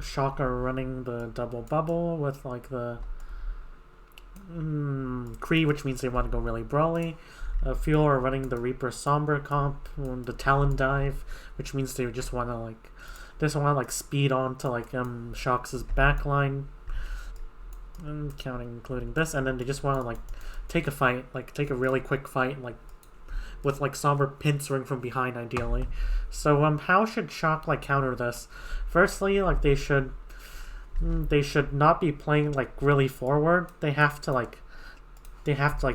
Shock are running the double bubble with like the Kree, which means they want to go really brawly. Fuel are running the Reaper Somber comp, the Talon dive, which means they just want to like speed on to like Shock's backline, including this, and then they just want to like take a fight, like take a really quick fight, like with like Somber pincering from behind ideally. So how should Shock like counter this? Firstly, like they should not be playing like really forward. They have to like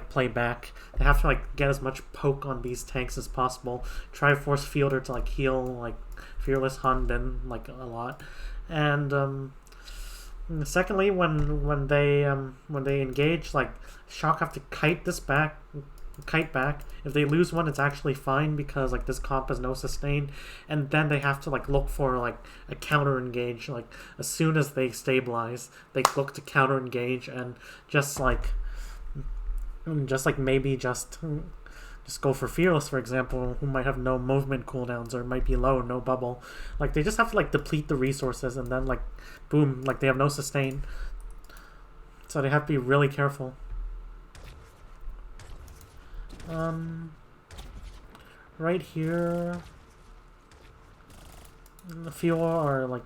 play back. They have to like get as much poke on these tanks as possible. Try to force Fielder to like heal like Fearless Hunbin like a lot. And secondly, when they engage, like Shock have to kite back. If they lose one, it's actually fine because like this comp has no sustain, and then they have to like look for like a counter engage. Like as soon as they stabilize, they look to counter engage and just maybe just go for Fearless, for example, who might have no movement cooldowns or might be low, no bubble. Like they just have to like deplete the resources and then like boom, like they have no sustain. So they have to be really careful. Right here, the Fuel are like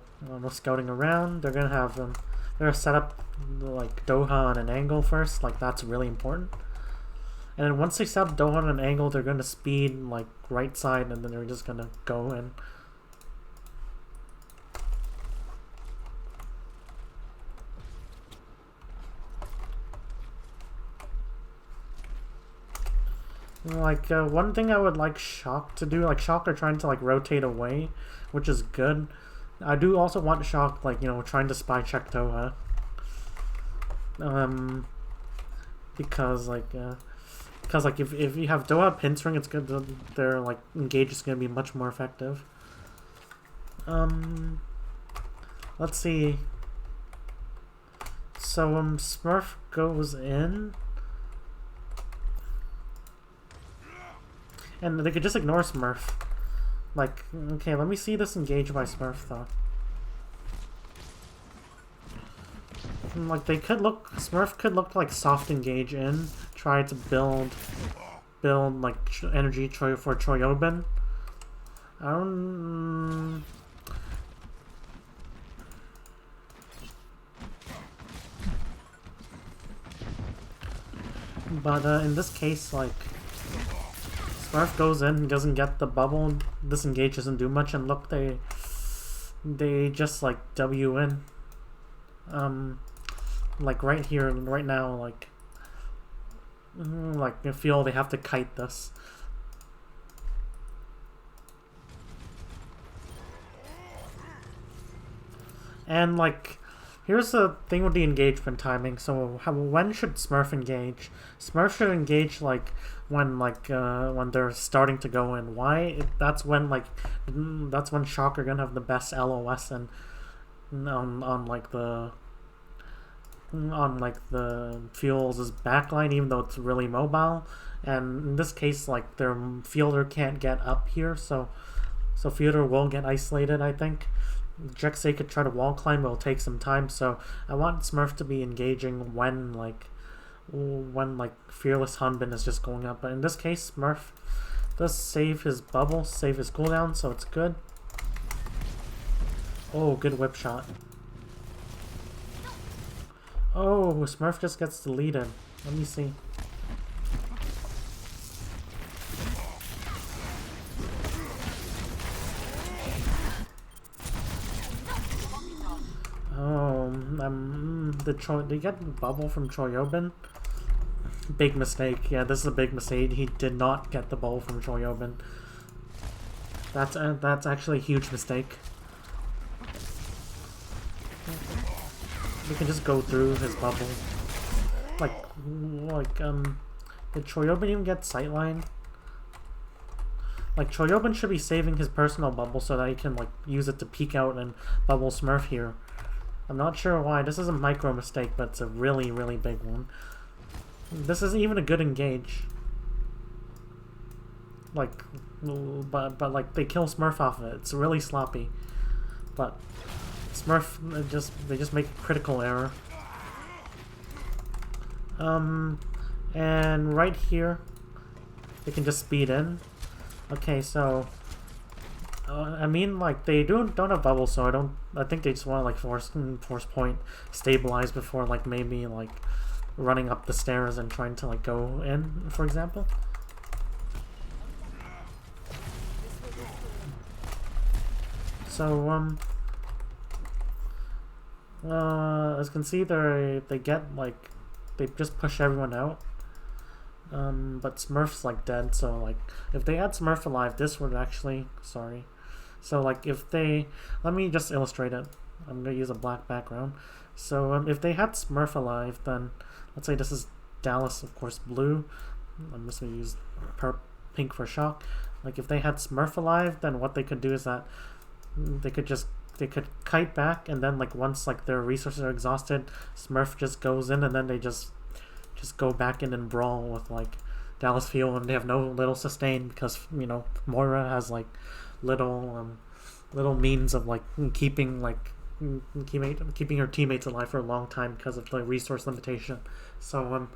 scouting around. They're gonna set up like Doha on an angle first. Like that's really important. And then once they set up Doha on an angle, they're gonna speed like right side, and then they're just gonna go in. Like, one thing I would like Shock to do, like, Shock are trying to, like, rotate away, which is good. I do also want Shock, like, trying to spy check Doha. Because, like, if you have Doha pincering, it's good, their, like, engage is going to be much more effective. Let's see. So, Smurf goes in. And they could just ignore Smurf. Like, okay, let me see this engage by Smurf, though. Like, Smurf could look like soft engage in, try to build like, energy for Choyobin. But, in this case, like, Smurf goes in, he doesn't get the bubble, this engage doesn't do much, and look, they just like W in. Like right here, right now, like I feel they have to kite this. And like, here's the thing with the engagement timing. So when should Smurf engage? Smurf should engage like when they're starting to go in. Why? That's when Shock are gonna have the best LOS and on the Fuel's backline, even though it's really mobile. And in this case, like their Fielder can't get up here, so Fielder will get isolated, I think. Jexay could try to wall climb, but it'll take some time, so I want Smurf to be engaging when Fearless Hunbin is just going up. But in this case, Smurf does save his bubble, save his cooldown, so it's good. Oh, good whip shot. Oh, Smurf just gets deleted. Let me see. Oh, they get the bubble from Choyobin. Big mistake. Yeah, this is a big mistake. He did not get the bubble from Choyobin. That's actually a huge mistake. We can just go through his bubble. Did Choyobin even get sightline? Like, Choyobin should be saving his personal bubble so that he can, like, use it to peek out and bubble Smurf here. I'm not sure why. This is a micro mistake, but it's a really, really big one. This isn't even a good engage. Like, but like, they kill Smurf off of it. It's really sloppy. But Smurf they just make a critical error. And right here, they can just speed in. Okay, so I mean, like they don't have bubbles, so I think they just want to like force point stabilize before like maybe like running up the stairs and trying to like go in, for example. So as you can see, they get like they just push everyone out. But Smurf's like dead, so like if they had Smurf alive, this would actually So like if they let me just illustrate it. I'm gonna use a black background. So if they had Smurf alive, then let's say this is Dallas, of course, blue. I'm just gonna use pink for shock. Like if they had Smurf alive, then what they could do is that they could kite back, and then like once like their resources are exhausted, Smurf just goes in, and then they just go back in and brawl with like Dallas fuel, and they have no little sustain because Moira has like little means of like keeping her teammates alive for a long time because of the resource limitation. So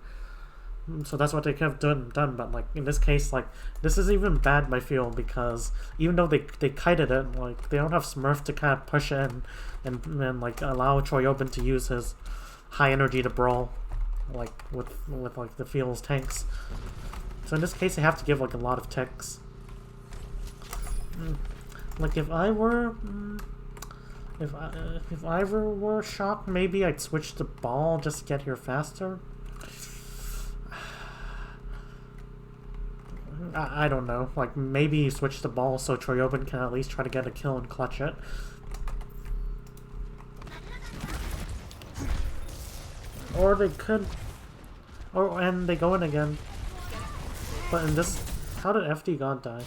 that's what they could have done, but like in this case, like this is even bad by field because even though they kited it, like they don't have Smurf to kind of push in and like allow Choyobin to use his high energy to brawl like with like the field's tanks. So in this case, they have to give like a lot of ticks. Like if I were shocked, maybe I'd switch to ball just to get here faster. I don't know. Like maybe you switch to ball so Choyobin can at least try to get a kill and clutch it. Or they could. Oh, and they go in again. But in this, how did FD God die?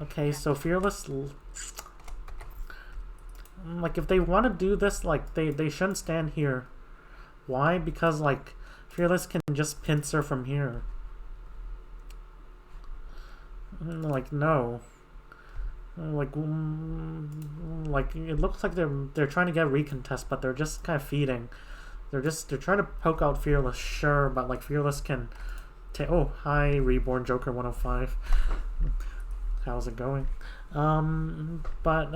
Okay, so Fearless, like if they want to do this, like they shouldn't stand here. Why? Because like Fearless can just pincer from here. Like no. Like it looks like they're trying to get recontest, but they're just kind of feeding. They're trying to poke out Fearless, sure, but like Fearless can take. Oh, hi, Reborn Joker 105. How's it going? But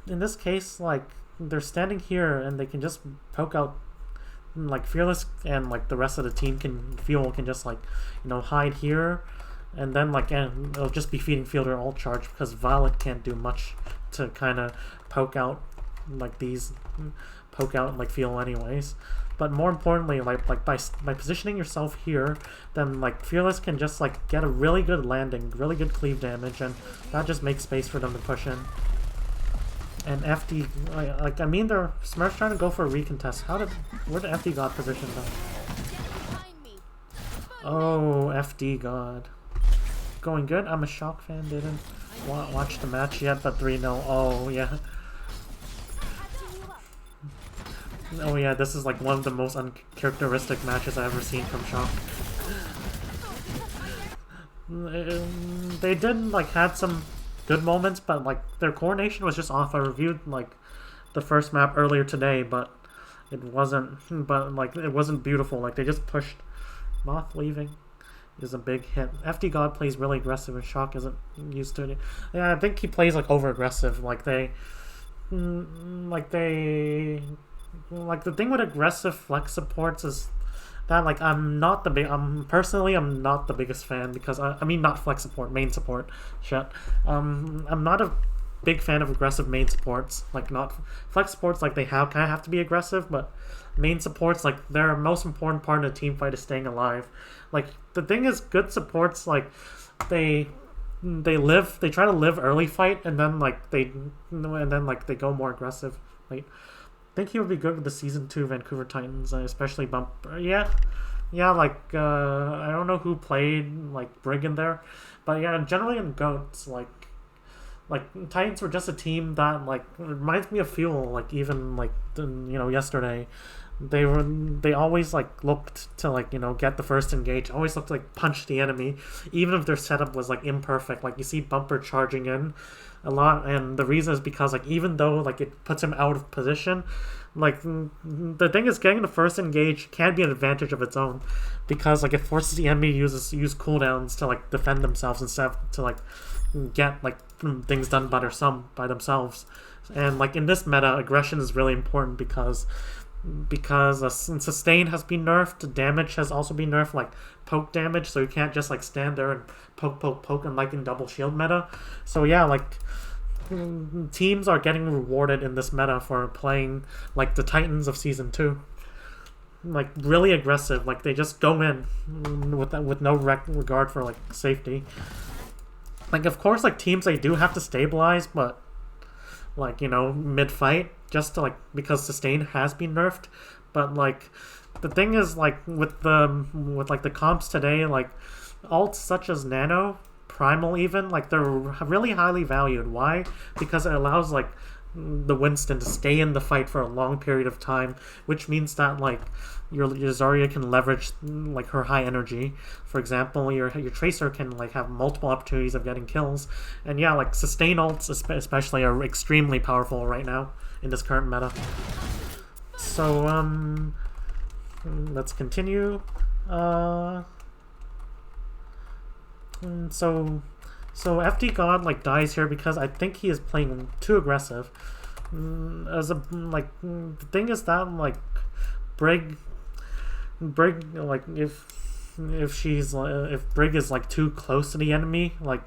in this case, like they're standing here and they can just poke out. Like Fearless and like the rest of the team can just like hide here. And then like it'll just be feeding fielder ult charge because Violet can't do much to kind of poke out like feel anyways. But more importantly, like by positioning yourself here, then like Fearless can just like get a really good landing, really good cleave damage, and that just makes space for them to push in. And FD, like I mean, they're Smurfs trying to go for a recontest. Where did FD God position them? Oh, FD God. Going good. I'm a Shock fan, didn't watch the match yet, but 3-0. Oh yeah. Oh yeah, this is like one of the most uncharacteristic matches I've ever seen from Shock. They did like had some good moments, but like their coordination was just off. I reviewed like the first map earlier today, but it wasn't beautiful. Like they just pushed. Moth leaving is a big hit. FD God plays really aggressive and Shock isn't used to it. Yeah, I think he plays like over aggressive. Like the thing with aggressive flex supports is that like I'm not the biggest fan because I mean not flex support, main support. Shit. I'm not a big fan of aggressive main supports. Like not flex supports, like they kind of have to be aggressive, but main supports, like their most important part of the team fight is staying alive. Like the thing is, good supports, like they try to live early fight and then they go more aggressive. Like I think he would be good with the season 2 Vancouver Titans, especially Bumper. Yeah, like I don't know who played like Brig in there, but yeah, generally in GOATs, like Titans were just a team that like reminds me of Fuel, like even like yesterday. they always like looked to like get the first engage. Always looked to like punch the enemy, even if their setup was like imperfect. Like you see Bumper charging in a lot, and the reason is because like even though like it puts him out of position, like the thing is getting the first engage can be an advantage of its own, because like it forces the enemy to use cooldowns to like defend themselves instead of to like get like things done by themselves. And like in this meta, aggression is really important because sustain has been nerfed, damage has also been nerfed, like poke damage, so you can't just like stand there and poke and like in double shield meta. So yeah, like teams are getting rewarded in this meta for playing like the Titans of Season 2. Like really aggressive, like they just go in with no regard for like safety. Like of course like teams, they do have to stabilize, but like mid fight, just to like, because sustain has been nerfed. But like the thing is like with like the comps today, like alts such as Nano, Primal even, like they're really highly valued. Why? Because it allows like the Winston to stay in the fight for a long period of time, which means that like your Zarya can leverage like her high energy. For example, your Tracer can like have multiple opportunities of getting kills, and yeah, like sustain ults especially are extremely powerful right now in this current meta. So let's continue. So FD God like dies here because I think he is playing too aggressive. The thing is that like Brig like if Brig is like too close to the enemy, like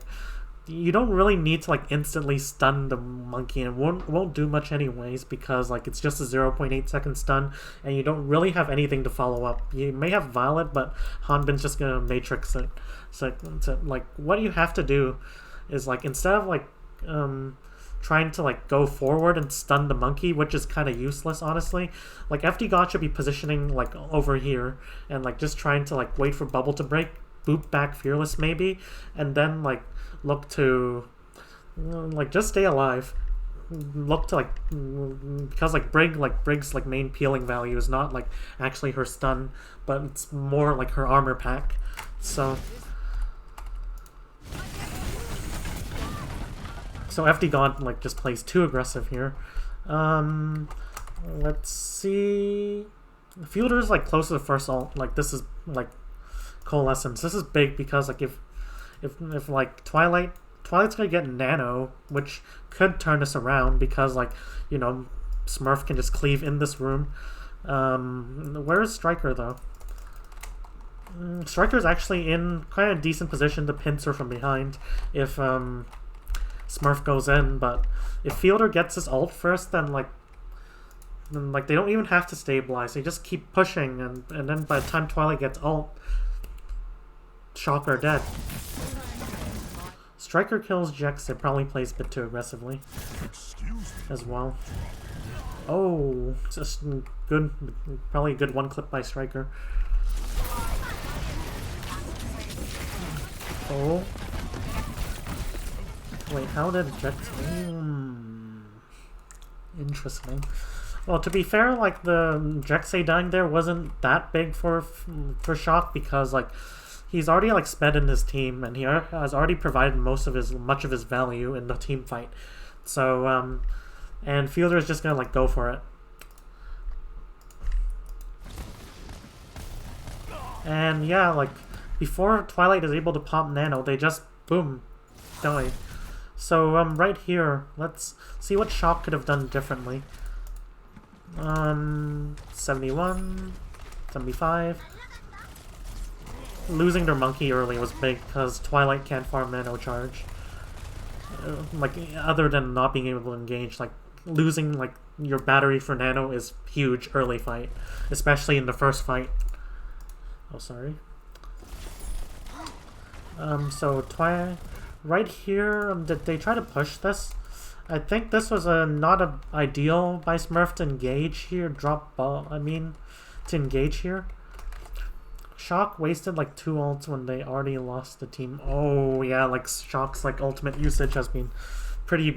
you don't really need to like instantly stun the monkey, and it won't do much anyways, because like it's just a 0.8 second stun and you don't really have anything to follow up. You may have Violet, but Hanbin's just gonna matrix it. So like what you have to do is like, instead of like trying to like go forward and stun the monkey, which is kind of useless honestly, like FD God should be positioning like over here and like just trying to like wait for bubble to break, boot back Fearless maybe, and then like look to like just stay alive. Look to like, because like Brig's like main peeling value is not like actually her stun, but it's more like her armor pack. So FD God like just plays too aggressive here. Let's see. Fielder's like close to the first ult. Like this is like Coalescence. This is big because like if like Twilight's gonna get Nano, which could turn this around, because like Smurf can just cleave in this room. Where is Striker though? Striker's actually in kind of decent position to pincer from behind if Smurf goes in, but if Fielder gets his ult first, then they don't even have to stabilize. They just keep pushing, and then by the time Twilight gets ult, Shock are dead. Striker kills Jex. It probably plays a bit too aggressively as well. Oh, just good. Probably a good one clip by Striker. Oh. Wait, how did Jex... Interesting. Well, to be fair, like the Jexay dying there wasn't that big for Shock, because like he's already like sped in his team, and he has already provided much of his value in the team fight. So and Fielder is just gonna like go for it. And yeah, like before Twilight is able to pop Nano, they just boom die. So right here, let's see what Shock could have done differently. 71, 75. Losing their monkey early was big because Twilight can't farm Nano charge. Like other than not being able to engage, like losing like your battery for Nano is huge early fight, especially in the first fight. Oh, sorry. So Twilight. Right here, did they try to push this? I think this was not a ideal by Smurf to engage here. To engage here. Shock wasted like 2 ults when they already lost the team. Oh yeah, like Shock's like ultimate usage has been pretty.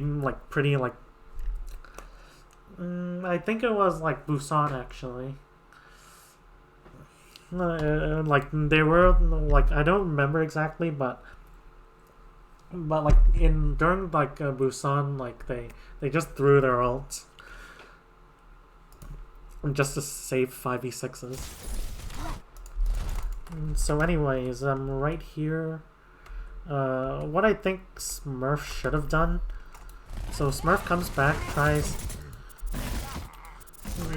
I think it was like Busan actually. like they were like I don't remember exactly, but like in during like Busan, like they just threw their ults just to save 5v6s. So anyways, right here, what I think Smurf should have done. So Smurf comes back, tries,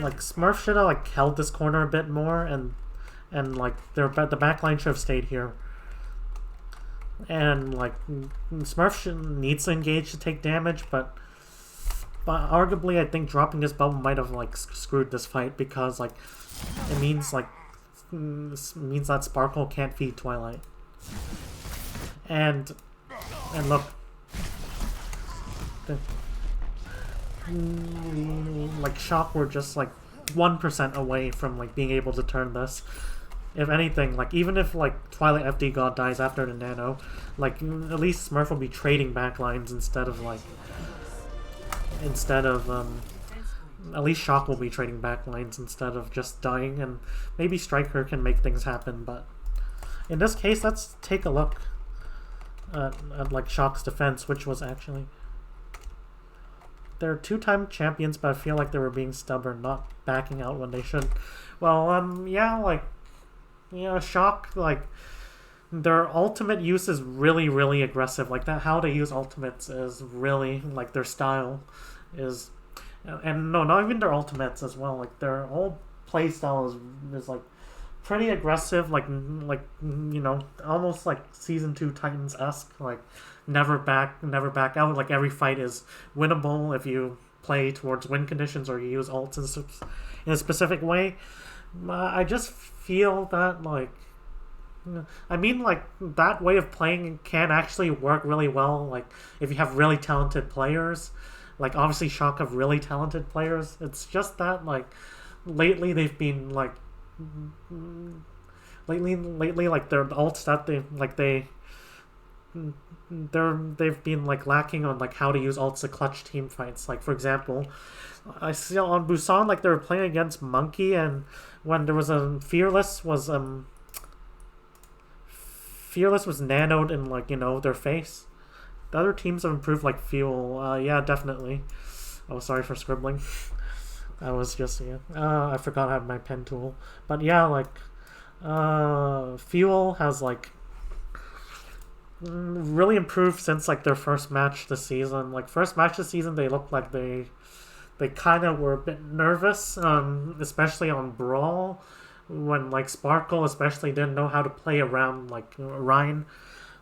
like Smurf should have like held this corner a bit more, and like the backline should have stayed here. And like Smurf needs to engage to take damage, but arguably I think dropping this bubble might have like screwed this fight, because like it means that Sparkle can't feed Twilight. And look, like Shock were just like 1% away from like being able to turn this. If anything, like even if like Twilight FD God dies after the nano, like at least Smurf will be trading backlines instead of at least Shock will be trading backlines instead of just dying, and maybe Striker can make things happen. But in this case, let's take a look at like Shock's defense, which was actually, they're two-time champions, but I feel like they were being stubborn, not backing out when they should. Well, yeah, like, yeah, Shock, like, their ultimate use is really, really aggressive. Like, that, how they use ultimates is really, like, their style is, and no, not even their ultimates as well. Like, their whole play style is like, pretty aggressive, like, you know, almost like Season 2 Titans-esque, like, never back out. Like, every fight is winnable if you play towards win conditions or you use ults in a specific way. I just feel that, like, I mean, like, that way of playing can actually work really well, like, if you have really talented players. Like, obviously, Shock have really talented players. It's just that, like, lately they've been, like, like, their ults that they've been, like, lacking on, like, how to use ults to clutch team fights. Like, for example, I see on Busan, like, they were playing against Monkey, and when there was a Fearless was nanoed in, like, you know, their face. The other teams have improved, like, Fuel. Yeah, definitely. Oh, sorry for scribbling. I was just, yeah. I forgot I have my pen tool. But yeah, like, Fuel has, like, really improved since, like, their first match this season. Like, first match this season, they looked like they kind of were a bit nervous, especially on Brawl, when, like, Sparkle especially didn't know how to play around, like, Ryan.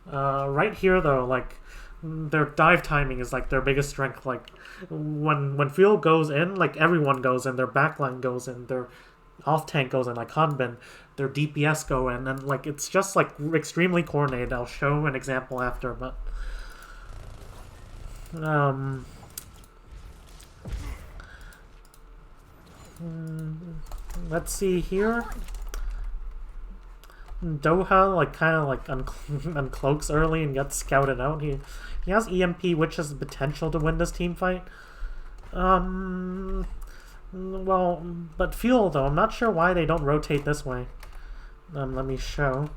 Right here, though, like, their dive timing is, like, their biggest strength. Like, when Fuel goes in, like, everyone goes in, their backline goes in, their off-tank goes in, like Hanbin, their DPS go in, and, like, it's just, like, extremely coordinated. I'll show an example after, but let's see here. Doha, like, kind of, like, uncloaks early and gets scouted out. He has EMP, which has the potential to win this team fight. Well, but Fuel, though, I'm not sure why they don't rotate this way. Let me show.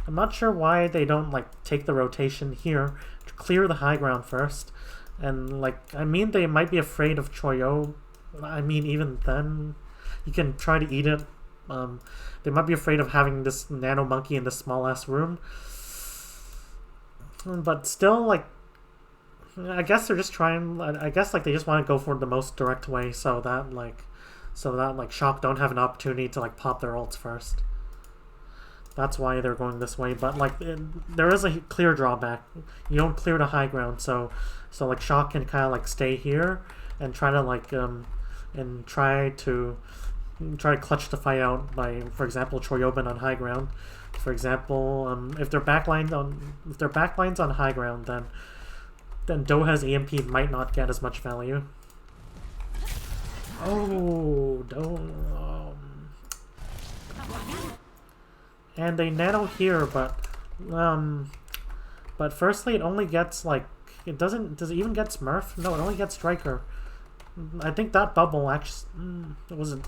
I'm not sure why they don't, like, take the rotation here to clear the high ground first. And, like, I mean, they might be afraid of Choyo. I mean, even then, you can try to eat it. They might be afraid of having this nano monkey in this small-ass room. But still, like, I guess they're just trying, I guess, like, they just want to go for the most direct way so that, like, Shock don't have an opportunity to, like, pop their ults first. That's why they're going this way. But, like, there is a clear drawback. You don't clear the high ground, so like, Shock can kind of, like, stay here and try to, like, and try to clutch the fight out by, for example, Choyobin on high ground. For example, if their backline's on high ground, then Doha's EMP might not get as much value. Oh, and they nano here, but firstly, it only gets, like, it doesn't. Does it even get Smurf? No, it only gets Striker. I think that bubble actually was it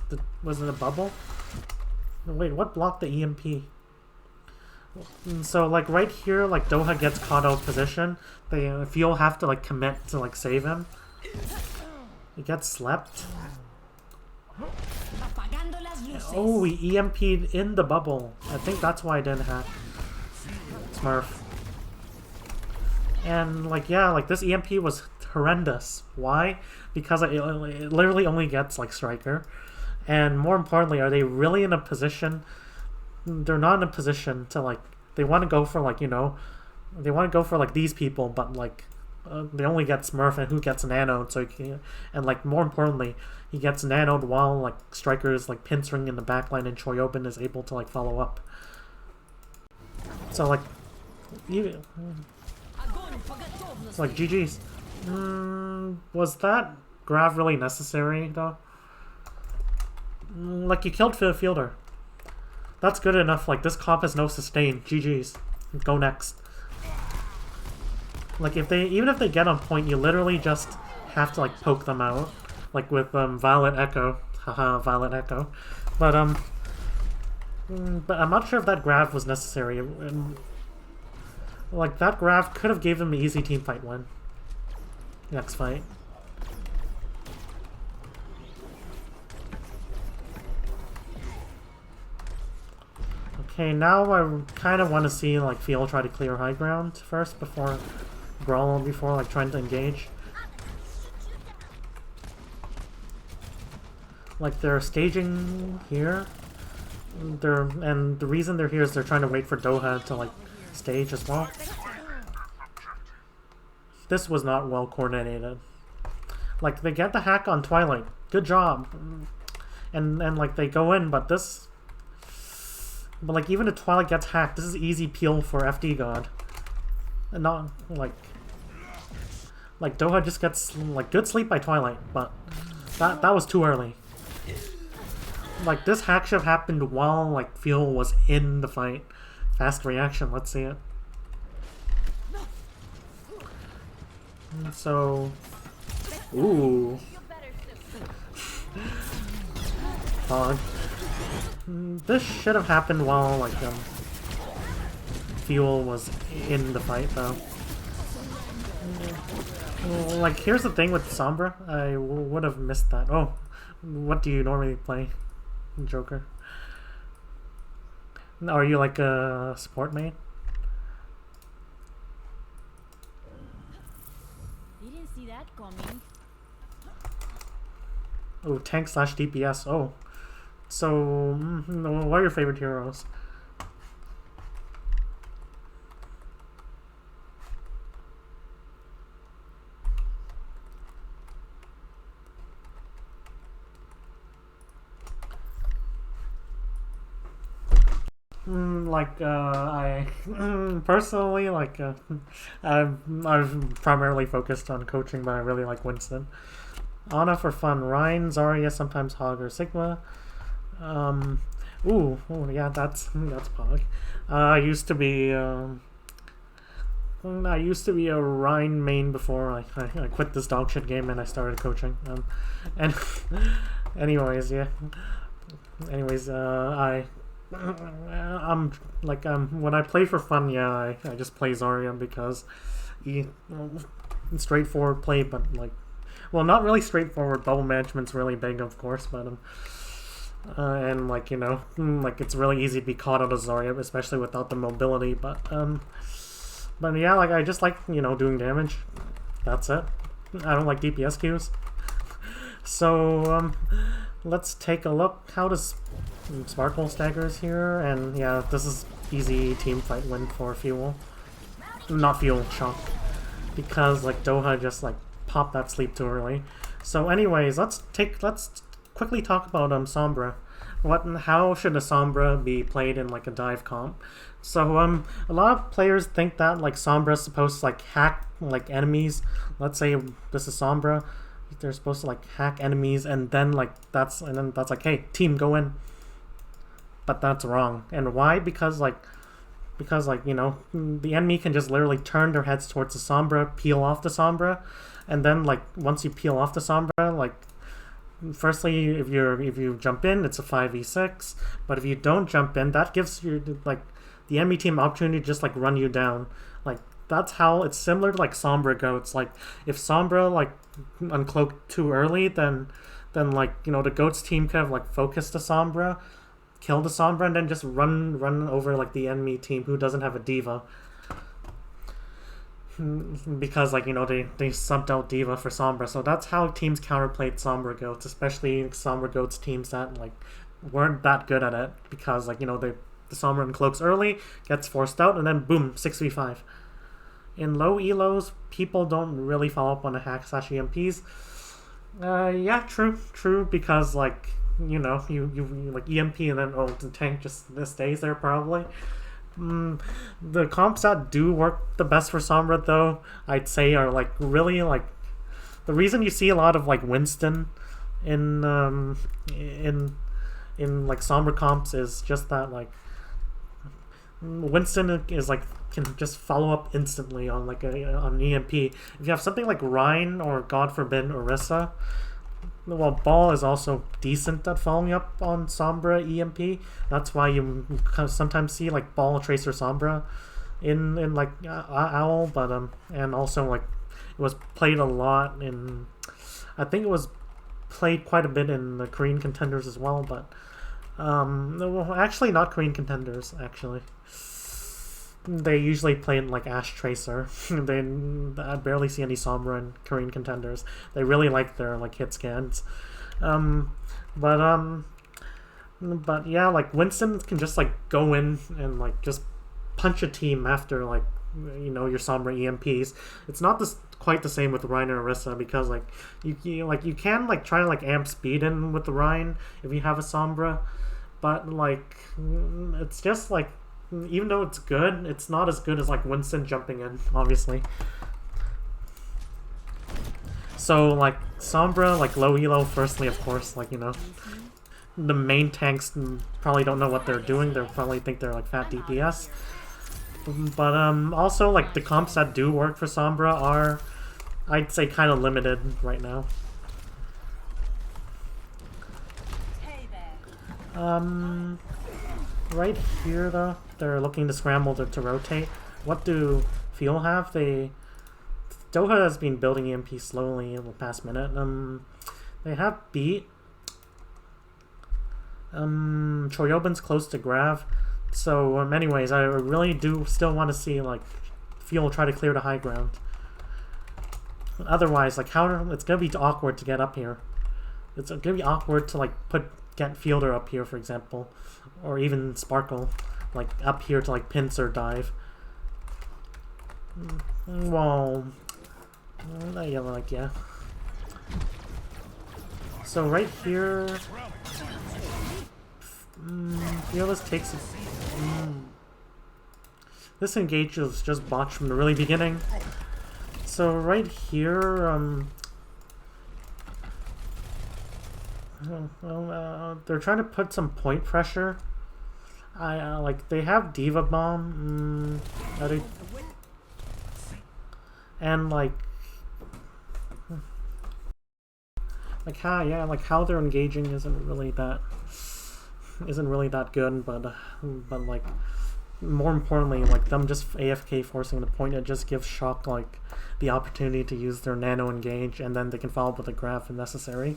a bubble? Wait, what blocked the EMP? So like right here, like Doha gets caught out of position. They Fuel have to like commit to like save him. He gets slept. Oh, he EMP'd in the bubble. I think that's why I didn't hack. Smurf. And like yeah, like this EMP was horrendous. Why? Because it literally only gets like Striker. And more importantly, are they really in a position? They're not in a position to like. They want to go for like, you know, they want to go for like these people, but like they only get Smurf and who gets nanoed. So he can, and like more importantly, he gets nanoed while like Striker is like pincering in the backline and Choyobin is able to like follow up. So like, even it's like GG's. Was that grab really necessary though? Like you killed Fielder. That's good enough. Like this comp has no sustain. GG's. Go next. Like if they, even if they get on point, you literally just have to like poke them out, like with Violet Echo. Haha, Violet Echo. But I'm not sure if that grab was necessary. Like that grab could have gave them an easy team fight win. Next fight. Okay, now I kind of want to see like Fiel try to clear high ground first before before like trying to engage. Like they're staging here. And the reason they're here is they're trying to wait for Doha to like stage as well. This was not well coordinated. Like they get the hack on Twilight. Good job. And like they go in, but this. But like even if Twilight gets hacked, this is easy peel for FD God. And not like Doha just gets like good sleep by Twilight, but that was too early. Like this hack should have happened while like Fuel was in the fight. Fast reaction, let's see it. So ooh. Fog. This should have happened while like Fuel was in the fight though. Like here's the thing with Sombra, I would have missed that. Oh, what do you normally play, Joker? Are you like a support main? Didn't see that coming. Oh, tank / DPS. Oh. So, what are your favorite heroes? I personally I've primarily focused on coaching, but I really like Winston. Ana for fun. Ryan, Zarya, sometimes Hog or Sigma. Ooh, yeah, that's Pog. I used to be a Rhine main before I quit this dogshit game and I started coaching. And anyways, yeah. Anyways, when I play for fun, yeah, I just play Zarya because straightforward play, but like, well, not really straightforward. Bubble management's really big, of course, but and like, you know, like it's really easy to be caught out of Zarya, especially without the mobility. But yeah, like I just like, you know, doing damage. That's it. I don't like DPS queues. So let's take a look. How does Sparkle staggers here? And yeah, this is easy team fight win for Fuel. Not Fuel, Shock. Because like Doha just like popped that sleep too early. So anyways, let's quickly talk about Sombra. How should a Sombra be played in like a dive comp? So a lot of players think that like Sombra is supposed to like hack like enemies. Let's say this is Sombra. They're supposed to like hack enemies and then that's like, hey, team, go in. But that's wrong. And why? Because you know, the enemy can just literally turn their heads towards the Sombra, peel off the Sombra, and then like once you peel off the Sombra, like firstly, if you jump in, it's a 5v6. But if you don't jump in, that gives you like the enemy team opportunity to just like run you down. Like that's how it's similar to like Sombra goats. Like if Sombra like uncloaked too early, then like, you know, the goats team kind of like focus the Sombra, kill the Sombra, and then just run over like the enemy team who doesn't have a diva. Because, like, you know, they subbed out diva for Sombra, so that's how teams counterplayed Sombra goats, especially Sombra goats teams that like weren't that good at it, because, like, you know, the Sombra uncloaks early, gets forced out, and then boom, 6v5. In low elos, people don't really follow up on the hack slash EMPs. Yeah, true, because, like, you know, you like EMP and then the tank just stays there probably. The comps that do work the best for Sombra, though, I'd say are like really like the reason you see a lot of like Winston in like Sombra comps is just that like Winston is like can just follow up instantly on like on EMP. If you have something like Rhine or God forbid Orisa, well, Ball is also decent at following up on Sombra EMP. That's why you sometimes see like Ball, Tracer, Sombra in like Owl, but and also like it was played a lot in. I think it was played quite a bit in the Korean contenders as well, but well, actually not Korean contenders. Actually, they usually play in like Ash Tracer. I barely see any Sombra in Korean contenders. They really like their like hit scans. But yeah, like Winston can just like go in and like just punch a team after like, you know, your Sombra EMPs. It's not quite the same with Rhine and Orisa, because like you can like try to like amp speed in with the Rhine if you have a Sombra, but like it's just like, even though it's good, it's not as good as like Winston jumping in, obviously. So like Sombra, like low elo, firstly, of course, like, you know, the main tanks probably don't know what they're doing. They'll probably think they're like fat DPS. But also like the comps that do work for Sombra are, I'd say, kind of limited right now. Right here though, they're looking to scramble to rotate. What do Fuel have? Doha has been building EMP slowly in the past minute. They have beat. Choryobin's close to Grav. So anyways, I really do still want to see like Fuel try to clear the high ground. Otherwise, like it's gonna be awkward to get up here. It's gonna be awkward to like get Fielder up here, for example, or even Sparkle, like up here to like pinch or dive. Well, yeah, like yeah. So right here, Fearless takes. This engage is just botched from the really beginning. So right here, they're trying to put some point pressure. Like they have Diva Bomb, and like how they're engaging isn't really that good, but like more importantly, like them just AFK forcing the point, it just gives Shock like the opportunity to use their nano engage, and then they can follow up with a graph if necessary.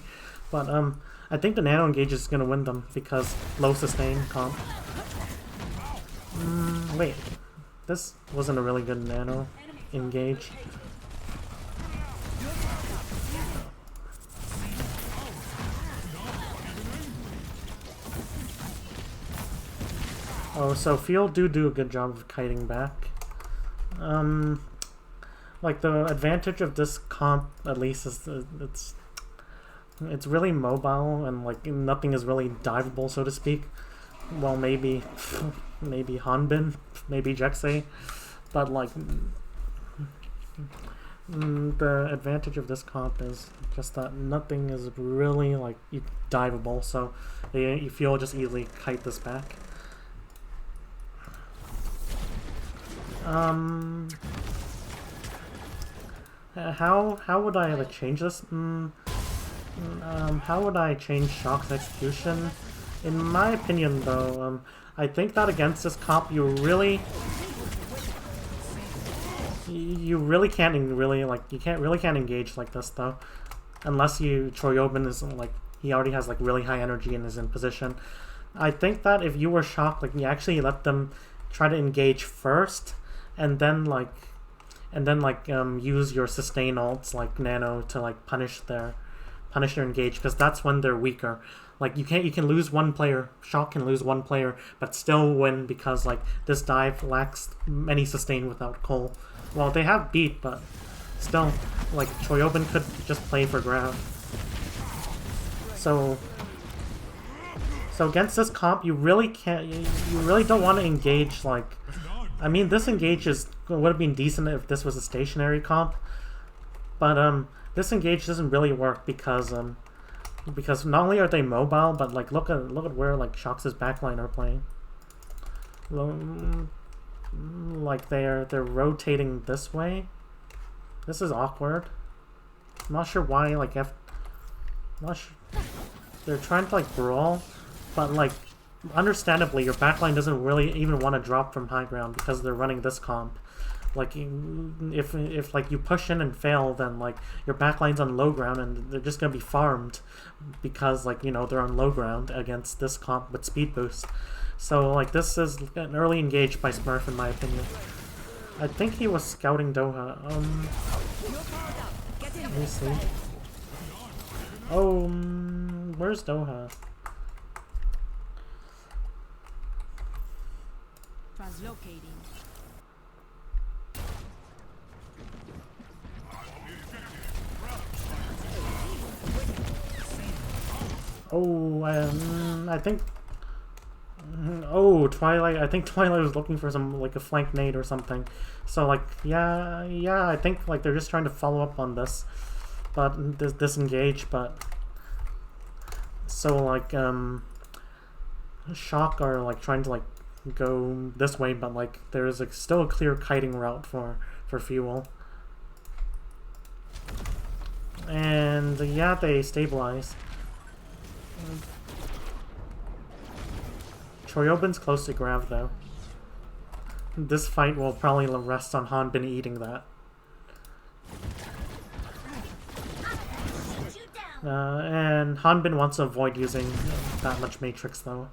But I think the nano engage is gonna win them because low sustain comp. Wait, this wasn't a really good nano engage. Oh, so Field do a good job of kiting back. Like the advantage of this comp, at least, is it's really mobile and like nothing is really diveable, so to speak. Well, maybe Hanbin, maybe Jexay, but like the advantage of this comp is just that nothing is really like diveable, so you feel just easily kite this back. How would I like change this? How would I change Shock's execution? In my opinion, though, I think that against this comp, you really can't can't engage like this though, unless Choryobin is like he already has like really high energy and is in position. I think that if you were Shocked, like you actually let them try to engage first, and then use your sustain ults like Nano to like punish their engage, because that's when they're weaker. Like you can lose one player, Shock can lose one player, but still win because like this dive lacks any sustain without Cole. Well, they have beat, but still, like Choryobin could just play for grab. So against this comp, you really can't. You really don't want to engage. Like, I mean, this engage would have been decent if this was a stationary comp, but this engage doesn't really work because not only are they mobile, but like look at where like Shock's backline are playing. Like they're rotating this way. This is awkward. I'm not sure why. Like they're trying to like brawl, but like understandably your backline doesn't really even want to drop from high ground because they're running this comp. Like if like you push in and fail, then like your backline's on low ground and they're just gonna be farmed because like they're on low ground against this comp with speed boost. So like this is an early engage by Smurf in my opinion. I think he was scouting Doha. Let me see. Oh, where's Doha? Translocating. Oh, I think. Oh, Twilight. I think Twilight was looking for some like a flank nade or something. So like, yeah. I think like they're just trying to follow up on this, but disengage. But so like Shock are like trying to like go this way, but like there's like still a clear kiting route for fuel. And yeah, they stabilize. Choryobin's close to grab though. This fight will probably rest on Hanbin eating that. And Hanbin wants to avoid using that much Matrix though.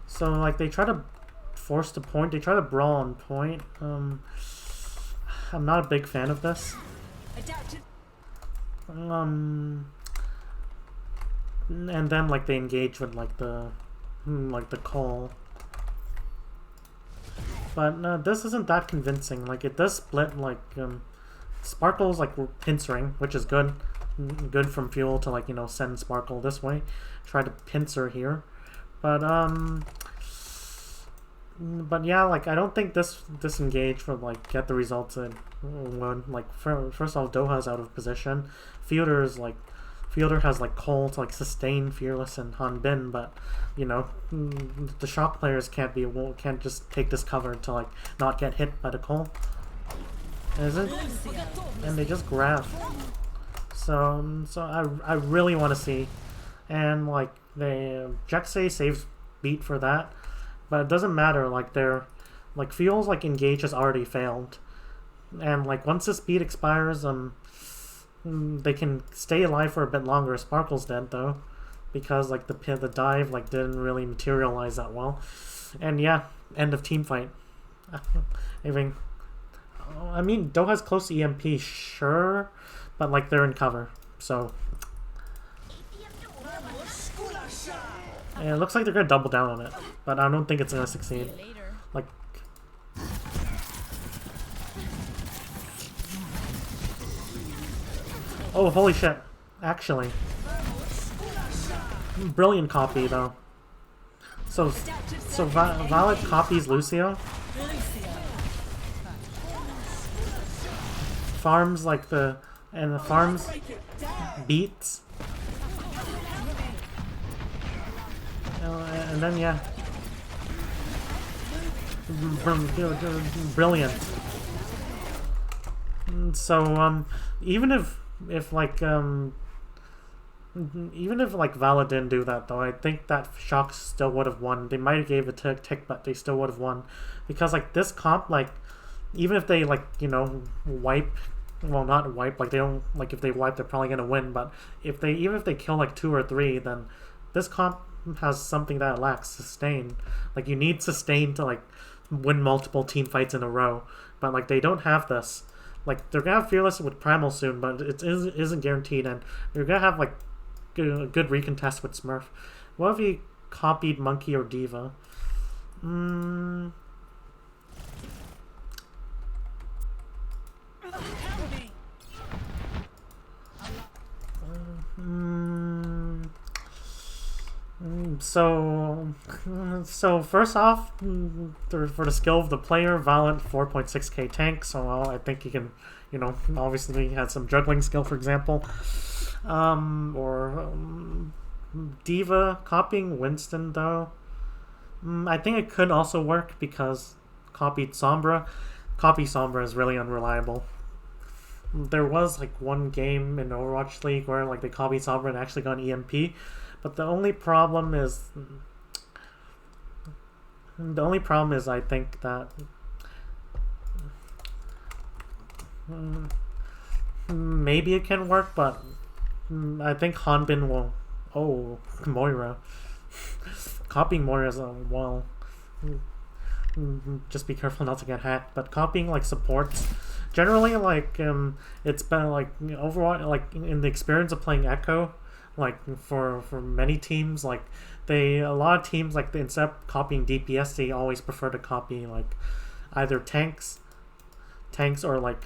So like they try to force the point, they try to brawl on point. I'm not a big fan of this. And then like they engage with like the call. But this isn't that convincing. Like it does split like Sparkle's like pincering, which is good from fuel to like send Sparkle this way. Try to pincer here. But yeah, like I don't think this engage would like get the results it would. Like first of all, Doha's out of position. Fielder has like Cole to like sustain Fearless and Hanbin, but the Shock players can't just take this cover to like not get hit by the Cole. Is it? And they just grab. So I really want to see, and like Jexay saves beat for that. But it doesn't matter, like they're like Fuel's like engage has already failed. And like once this beat expires, they can stay alive for a bit longer. Sparkle's dead though, because like the dive like didn't really materialize that well. And yeah, end of team fight. I mean Doha's close to EMP, sure, but like they're in cover, so and it looks like they're gonna double down on it, but I don't think it's gonna succeed. Like, oh holy shit! Actually, brilliant copy though. So Violet copies Lucio, farms like the farms beats. And then yeah, brilliant. So even if like even if like Vala didn't do that though, I think that Shock still would have won. They might have gave it to Tick, but they still would have won because like this comp, like even if they like wipe, well not wipe, like they don't, like if they wipe they're probably gonna win, but if they, even if they kill like 2 or 3, then this comp has something that lacks: sustain. Like you need sustain to like win multiple team fights in a row, but like they don't have this. Like they're gonna have Fearless with Primal soon, but it isn't guaranteed, and they're gonna have like a good recontest with Smurf. What if he copied Monkey or Diva? So first off, for the skill of the player, Valiant 4.6k tank. So I think he can, obviously he has some juggling skill, for example, or Diva copying Winston though. I think it could also work because copied Sombra. Copy Sombra is really unreliable. There was like one game in Overwatch League where like they copied Sombra and actually got an EMP. But the only problem is I think that maybe it can work, but I think Hanbin will. Oh, Moira. Copying Moira is well. Just be careful not to get hacked. But copying like supports, generally like it's been like Overwatch, like in the experience of playing Echo, like for many teams, like a lot of teams, like instead of copying DPS, they always prefer to copy like either tanks or like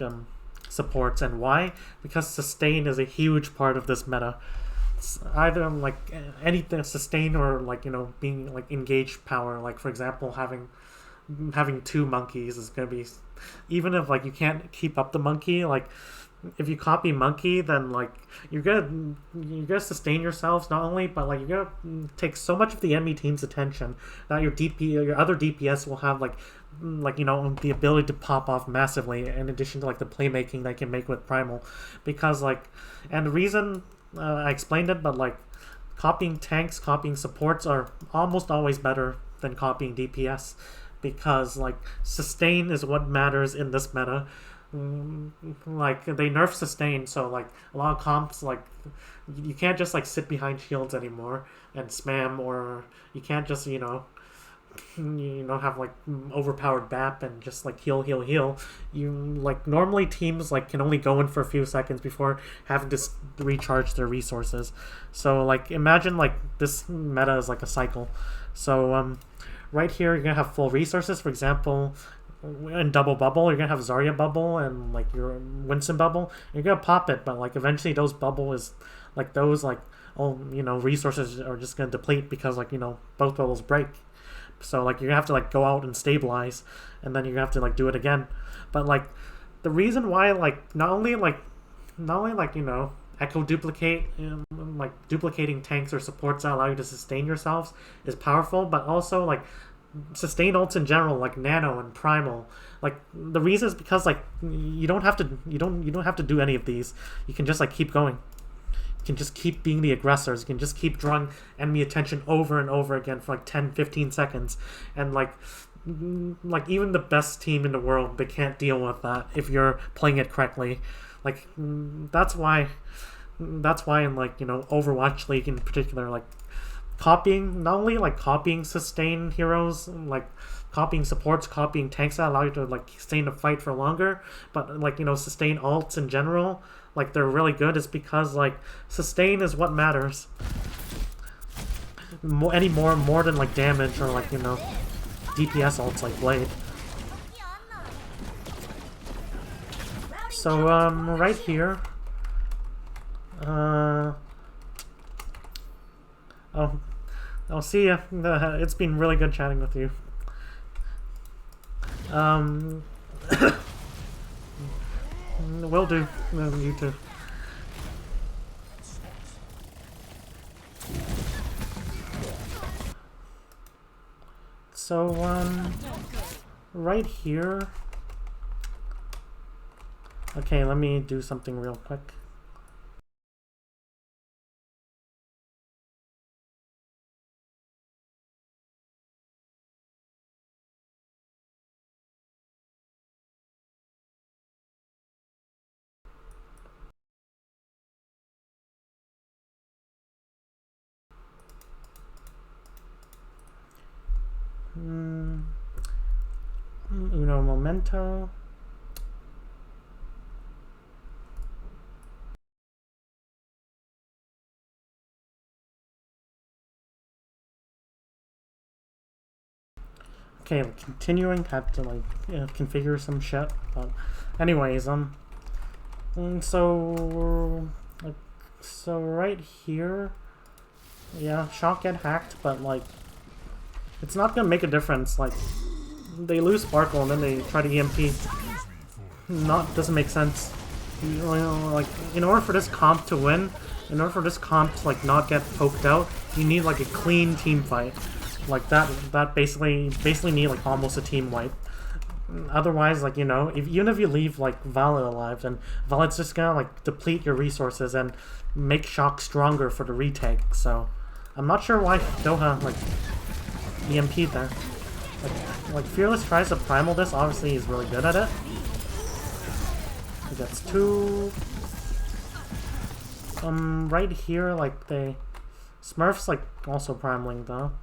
supports. And why? Because sustain is a huge part of this meta. It's either like anything sustain or like being like engaged power. Like for example, having 2 monkeys is gonna be, even if like you can't keep up the monkey, like if you copy monkey, then like you're gonna sustain yourselves not only, but like you're gonna take so much of the enemy team's attention that your other DPS will have like the ability to pop off massively, in addition to like the playmaking they can make with Primal. Because like, and the reason I explained it, but like copying tanks, copying supports are almost always better than copying DPS, because like sustain is what matters in this meta. Like they nerf sustain, so like a lot of comps, like you can't just like sit behind shields anymore and spam, or you can't just have like overpowered BAP and just like heal. You like normally teams like can only go in for a few seconds before having to recharge their resources. So like imagine like this meta is like a cycle. So right here you're gonna have full resources. For example, in double bubble you're gonna have Zarya bubble and like your Winston bubble. You're gonna pop it, but like eventually those resources are just gonna deplete because like both bubbles break. So like you're gonna have to like go out and stabilize, and then you're gonna have to like do it again. But like the reason why like not only Echo duplicate, like duplicating tanks or supports that allow you to sustain yourselves is powerful, but also like sustain ults in general, like Nano and Primal, like the reason is because like you don't have to do any of these. You can just like keep going. You can just keep being the aggressors. You can just keep drawing enemy attention over and over again for like 10-15 seconds, and like even the best team in the world, they can't deal with that if you're playing it correctly. Like that's why in like Overwatch League in particular, like copying, not only like copying sustain heroes, like copying supports, copying tanks that allow you to like stay in a fight for longer, but like sustain ults in general, like they're really good, is because like sustain is what matters more than like damage or like DPS ults like Blade. So right here, I'll see ya. It's been really good chatting with you. Will do. You too. So right here. Okay, let me do something real quick. Uno momento. Okay, continuing, had to like configure some shit, but anyways, so right here, yeah, shock get hacked, but like it's not gonna make a difference. Like they lose sparkle and then they try to EMP. Doesn't make sense. You know, like in order for this comp to win, in order for this comp to like not get poked out, you need like a clean team fight. Like that basically need like almost a team wipe. Otherwise, like, you know, even if you leave like Violet alive, then Violet's just gonna like deplete your resources and make Shock stronger for the retake. So I'm not sure why Doha like EMP'd there. Like Fearless tries to primal this, obviously he's really good at it. He gets two. Right here, like they Smurf's like also primaling though.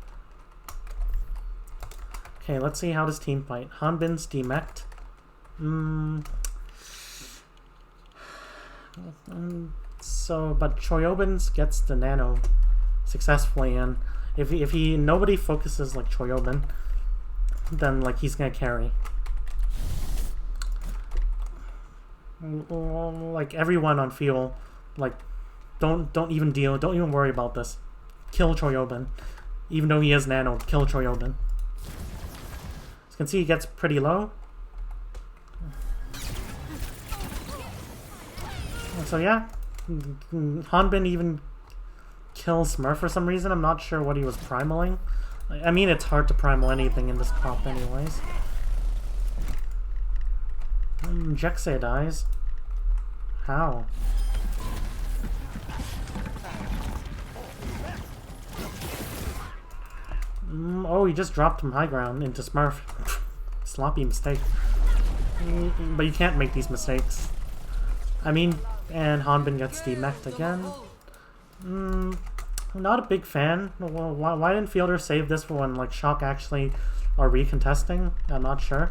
Okay, let's see how this team fight. Hanbin's demeched. So, but Choyobin's gets the nano successfully, and if nobody focuses like Choyobin, then like he's gonna carry. Like everyone on field, like don't even worry about this. Kill Choyobin, even though he has nano. Kill Choyobin. You can see he gets pretty low. So yeah, Hanbin even kills Smurf for some reason. I'm not sure what he was primaling. I mean, it's hard to primal anything in this comp anyways. Jexay dies. How? Oh, he just dropped from high ground into Smurf. Sloppy mistake. But you can't make these mistakes. I mean, and Hanbin gets demeched again. Not a big fan. Well, why didn't Fielder save this for when like Shock actually are recontesting? I'm not sure.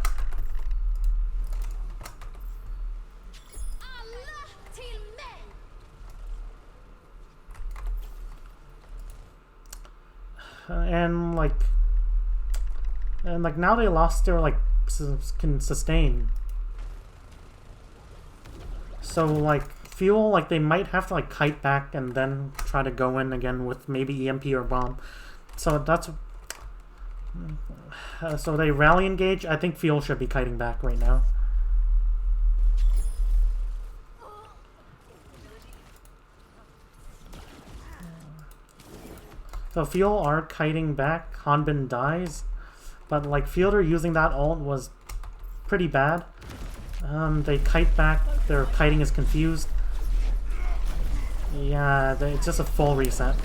And now they lost their like can sustain. So like fuel, like they might have to like kite back and then try to go in again with maybe EMP or bomb. So that's so they rally engage. I think fuel should be kiting back right now. So fuel are kiting back. Hanbin dies, but like Fielder using that ult was pretty bad. They kite back. Their kiting is confused. Yeah, it's just a full reset.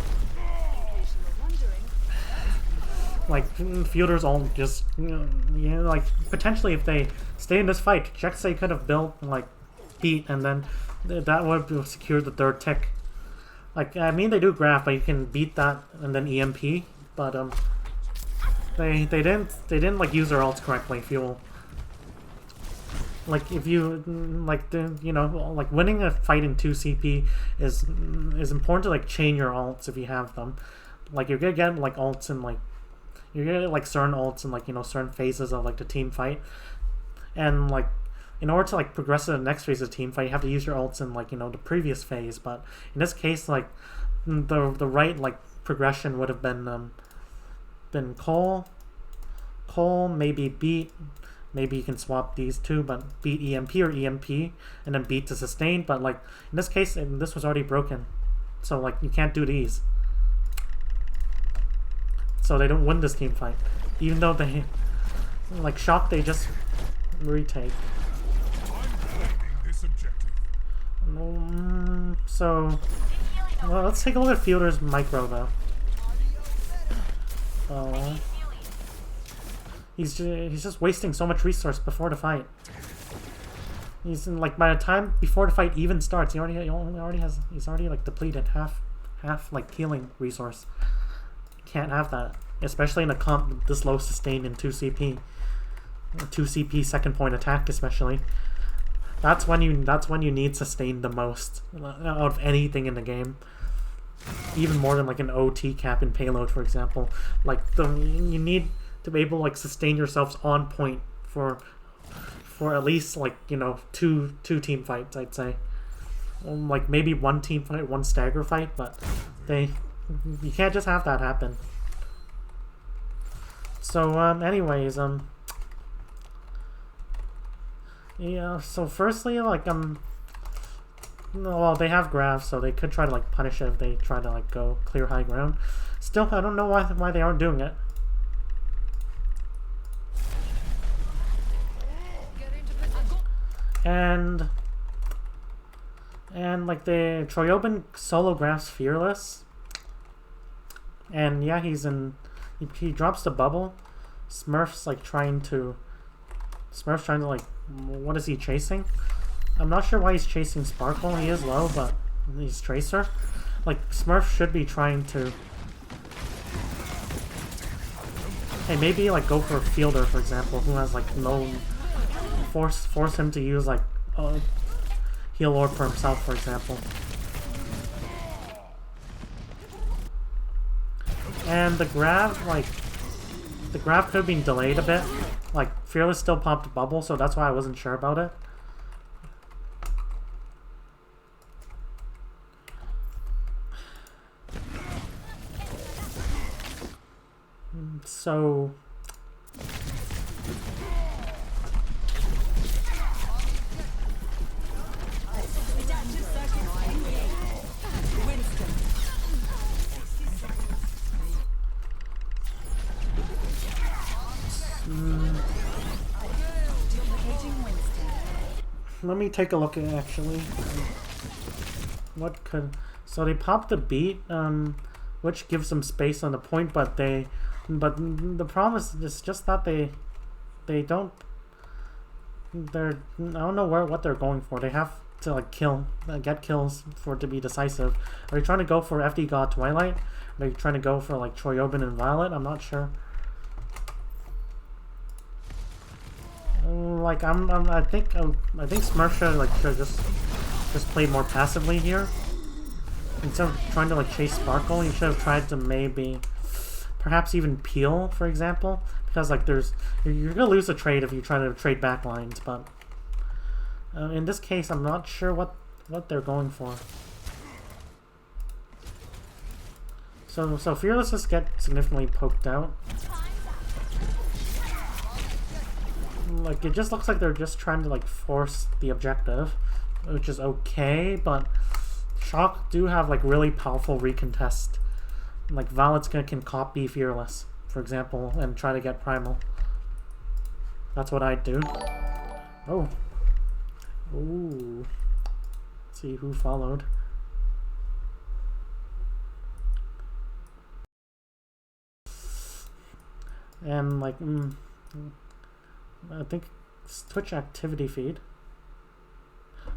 Like Fielder's ult just like potentially if they stay in this fight, Jexay could have built like beat and then that would have secured the third tick. Like, I mean, they do graph, but you can beat that and then EMP. But they didn't like use their ults correctly. Fuel. Like if you like like winning a fight in 2 CP is important to like chain your ults if you have them. Like you're gonna get like ults and like you're gonna get like certain ults and like certain phases of like the team fight, and like in order to like progress to the next phase of the team fight, you have to use your ults in like the previous phase. But in this case, like the right like progression would have been Cole, maybe beat. Maybe you can swap these two, but beat EMP or EMP, and then beat to sustain. But like in this case, this was already broken, so like you can't do these. So they don't win this team fight, even though they Like Shock, they just retake. So, well, let's take a look at Fielder's micro though. He's just wasting so much resource before the fight. He's in, like, by the time before the fight even starts, he's already like depleted half like healing resource. You can't have that, especially in a comp this low sustained in 2 CP. 2 CP second point attack especially. That's when you need sustain the most out of anything in the game. Even more than like an OT cap in payload, for example. Like you need to be able to like sustain yourselves on point for at least like, you know, two team fights, I'd say. Like maybe 1 team fight, 1 stagger fight, but you can't just have that happen. So anyways, yeah, so firstly, like, well, they have graphs, so they could try to, like, punish it if they try to, like, go clear high ground. Still, I don't know why they aren't doing it. And like, the Troyobin solo graphs Fearless. And, yeah, he drops the bubble. Smurf's, like, trying to, like, what is he chasing? I'm not sure why he's chasing Sparkle. He is low, but he's Tracer. Like, Smurf should be trying to... Hey, maybe, like, go for a Fielder, for example, who has, like, no... Force him to use, like, Heal Orb for himself, for example. And the grab, like... The grab could have been delayed a bit. Like, Fearless still popped a bubble, so that's why I wasn't sure about it. So... Let me take a look at actually what could... So they popped the beat, which gives them space on the point, but the problem is just that they don't... I don't know what they're going for. They have to like get kills for it to be decisive. Are they trying to go for FD God Twilight? Are they trying to go for like Troyobin and Violet? I'm not sure. Like I think Smurf should just play more passively here. Instead of trying to like chase Sparkle, you should have tried to maybe perhaps even peel, for example, because like you're gonna lose a trade if you try to trade back lines. But in this case, I'm not sure what they're going for. So Fearless just get significantly poked out. Like, it just looks like they're just trying to, like, force the objective, which is okay, but Shock do have, like, really powerful recontest. Like, Violet's can copy Fearless, for example, and try to get Primal. That's what I'd do. Oh. Ooh. Let's see who followed. And, like, I think it's Twitch activity feed.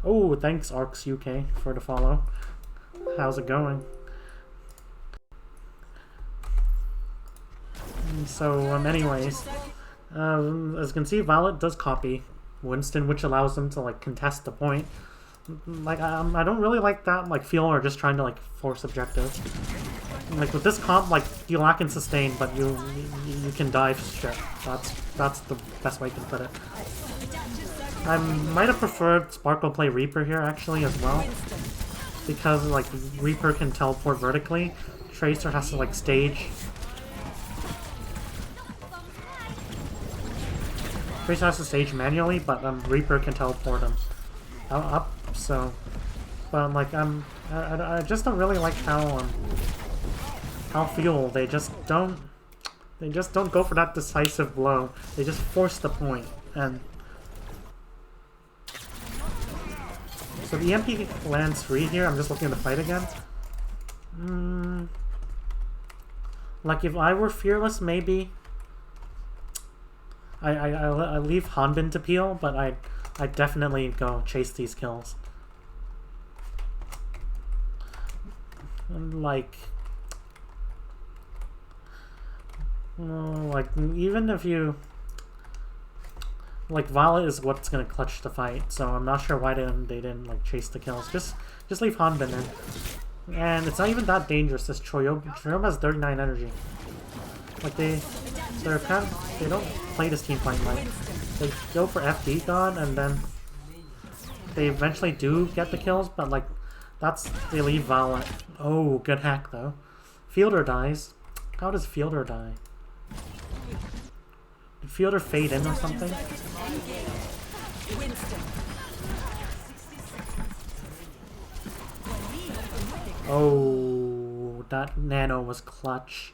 Oh, thanks Arcs UK for the follow. How's it going? So, anyways, as you can see, Violet does copy Winston, which allows them to like contest the point. Like, I don't really like that. Like, feel or just trying to like force objectives. Like with this comp, like you lack in sustain, but you can dive shit. That's the best way to put it. I might have preferred Sparkle play Reaper here actually as well, because like Reaper can teleport vertically. Tracer has to like stage. Tracer has to stage manually, but Reaper can teleport him up. So, but like I just don't really like how Fuel, they just don't They just don't go for that decisive blow. They just force the point. And so the EMP lands free here. I'm just looking at the fight again. Like if I were Fearless, maybe I leave Hanbin to peel, but I definitely go chase these kills. Like even if you like Violet is what's gonna clutch the fight, so I'm not sure why they didn't like chase the kills. Just leave Hanbin in, and it's not even that dangerous. This Choyob has 39 energy. Like they don't play this team fight right. They go for FD God, and then they eventually do get the kills, but like they leave Violet. Oh, good hack though. Fielder dies. How does Fielder die? Did Fielder fade in or something? Oh, that nano was clutch.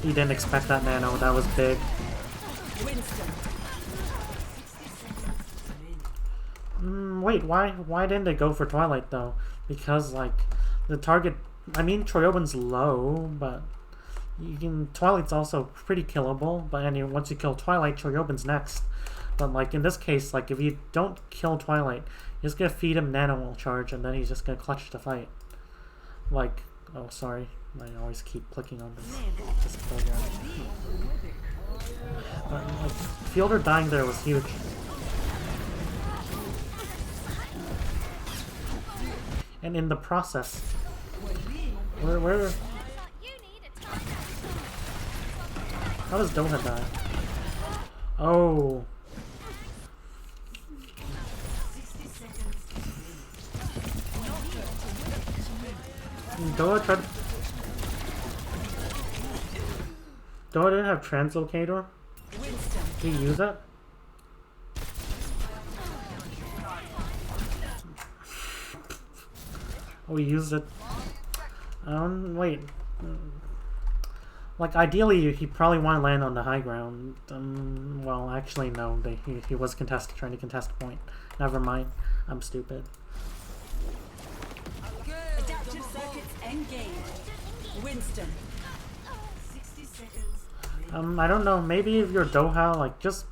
He didn't expect that nano. That was big. Wait, why didn't they go for Twilight though? Because like the target, I mean Choyobin's low, but Twilight's also pretty killable. But anyway, once you kill Twilight, Choyobin's next. But like in this case, like if you don't kill Twilight, you're just gonna feed him nano charge, and then he's just gonna clutch the fight. Like, oh sorry, I always keep clicking on this program. Like, Fielder dying there was huge. And in the process, where how does Doha die? Oh. Doha didn't have Translocator? Did he use it? Oh, he used it. Wait. Like, ideally, he probably want to land on the high ground. Well, actually, no. He was trying to contest a point. Never mind. I'm stupid. Adaptive circuits engaged. Winston. 60 seconds. I don't know. Maybe if you're Doha, like, just...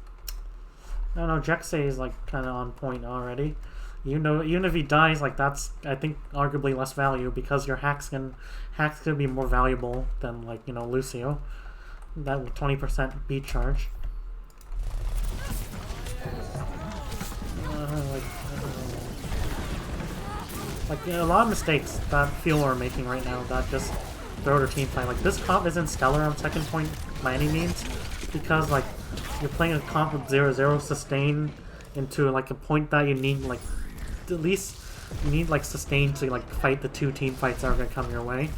I don't know, Jexay is, like, kind of on point already. You know, even if he dies, like, that's, I think, arguably less value, because your hack's gonna be more valuable than, like, you know, Lucio. That 20% beat charge. Like, a lot of mistakes that Fuel are making right now that just throw their team fight. Like, this comp isn't stellar on second point by any means, because, like, you're playing a comp with 0-0 sustain into, like, a point that you need, like, at least you need like sustain to like fight the two team fights that are going to come your way.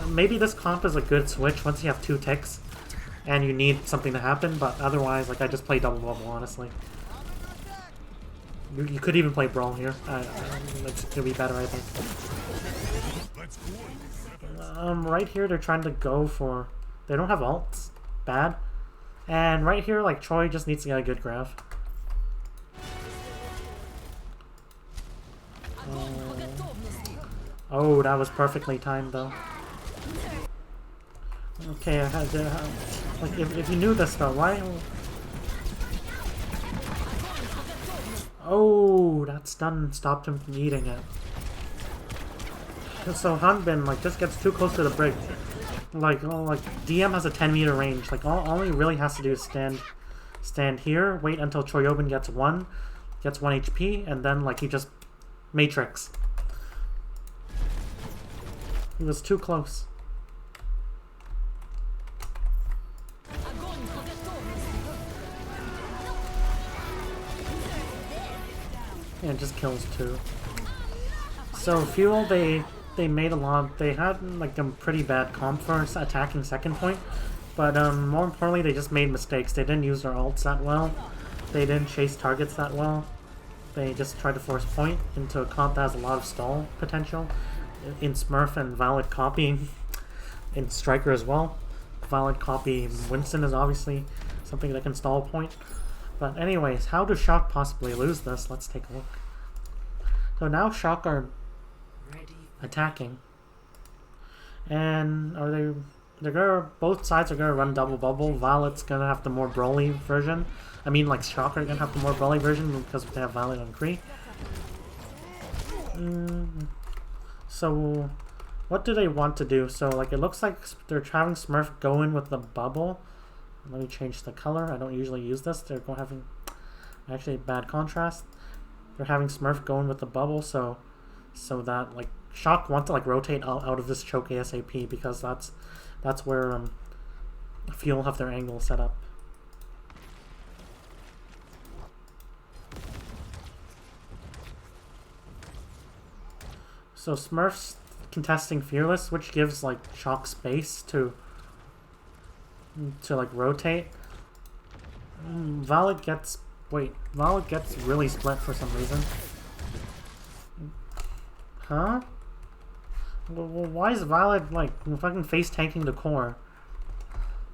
Maybe this comp is a good switch once you have 2 ticks and you need something to happen, but otherwise, like, I just play double bubble, honestly. You could even play Brawl here. It's going to be better, I think. Right here they're trying to go for... They don't have ults. Bad. And right here, like, Troy just needs to get a good graph. Oh, that was perfectly timed, though. Okay, I had to... like, if you knew this, though, why... Oh, that stun stopped him from eating it. So Hanbin, like, just gets too close to the bridge. Like, oh, like, DM has a 10-meter range. Like, all he really has to do is stand here, wait until Choyobin gets 1 HP, and then, like, he just Matrix. He was too close. Yeah, it just kills 2. So Fuel, they made a lot. They had like a pretty bad comp for attacking second point, but more importantly, they just made mistakes. They didn't use their ults that well. They didn't chase targets that well. They just tried to force point into a comp that has a lot of stall potential. in Smurf and Valid copying in Striker as well. Valid copy Winston is obviously something that can stall a point. But anyways, how does Shock possibly lose this? Let's take a look. So now Shock are attacking. And are they're gonna, both sides are gonna run double bubble. Violet's gonna have the more Broly version. I mean, like, Shock are gonna have the more Broly version because they have Violet on Kree. So what do they want to do? So like, it looks like they're having Smurf go in with the bubble. Let me change the color. I don't usually use this. They're having actually bad contrast. They're having Smurf go in with the bubble, so that like Shock want to like rotate out of this choke ASAP, because that's where Fuel have their angle set up. So Smurf's contesting Fearless, which gives like Shock space to like rotate. Violet gets really split for some reason. Huh? Well, why is Violet like fucking face tanking the core?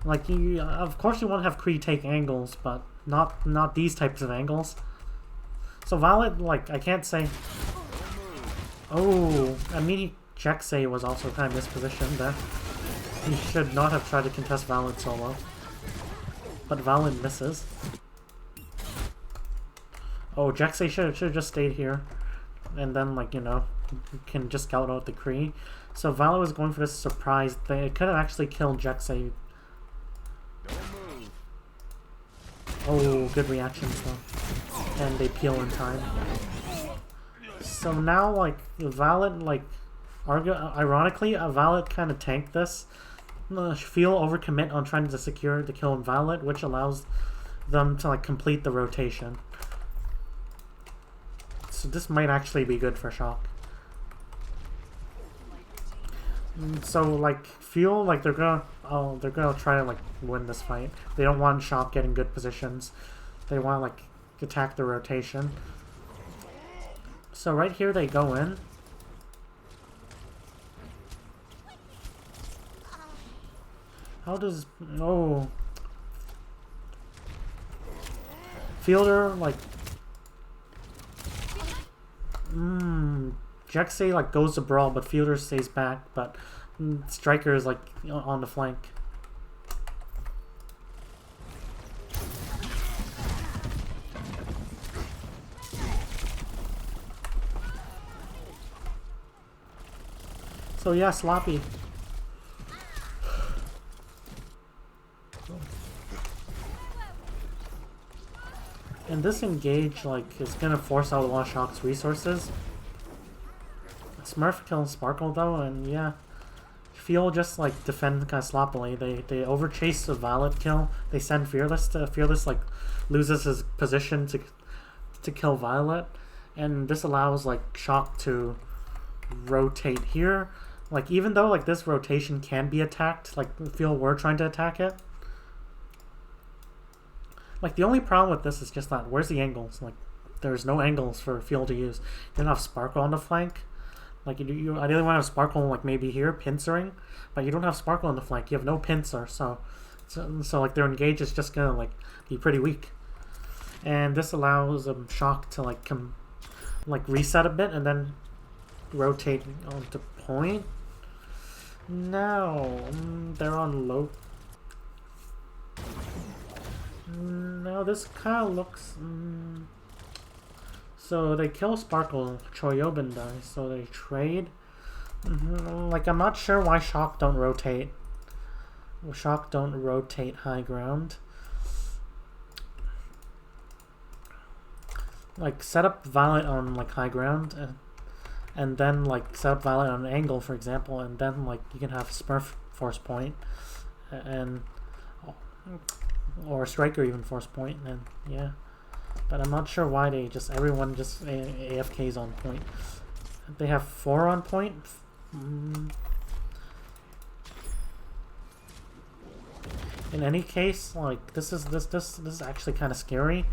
Like, you, of course you want to have Kree take angles, but not these types of angles. So Violet, like, I can't say. Oh, I mean, Jexay was also kind of mispositioned there. He should not have tried to contest Violet solo. But Violet misses. Oh, Jexay should have just stayed here. And then, like, you know, can just scout out the Kree. So Violet was going for this surprise thing. It could have actually killed Jexay. Oh, good reactions though. And they peel in time. So now, like, Violet, like, ironically, Violet kind of tanked this. Feel overcommit on trying to secure the kill in Violet, which allows them to, like, complete the rotation. So this might actually be good for Shock. So, like, Feel like they're gonna try to, like, win this fight. They don't want Shock getting good positions. They want to, like, attack the rotation. So right here they go in. How does... Oh. Fielder, like... Jexay, like, goes to brawl, but Fielder stays back, but Striker is, like, on the flank. So yeah, sloppy. And this engage, like, is gonna force out a lot of Shock's resources. Smurf kills Sparkle though, and yeah, Feel just like defend kind of sloppily. They overchase the Violet kill. They send Fearless to Fearless, like, loses his position to kill Violet, and this allows like Shock to rotate here. Like, even though like this rotation can be attacked, like Feel were trying to attack it. Like, the only problem with this is just that where's the angles? Like, there's no angles for Feel to use. You don't have Sparkle on the flank. Like, you ideally want to have Sparkle, like, maybe here, pincering, but you don't have Sparkle on the flank. You have no pincer, so like, their engage is just gonna, like, be pretty weak. And this allows Shock to, like, reset a bit and then rotate onto point. Now, they're on low. Now this kind of looks... So they kill Sparkle, Choyobin dies, so they trade. Like, I'm not sure why Shock don't rotate. Shock don't rotate high ground. Like, set up Violet on, like, high ground, and then, like, set up Violet on an angle, for example, and then, like, you can have Smurf force point, and... or Striker even force point, and yeah. But I'm not sure why they just, everyone just AFKs on point. They have 4 on point. In any case, like, this is actually kind of scary.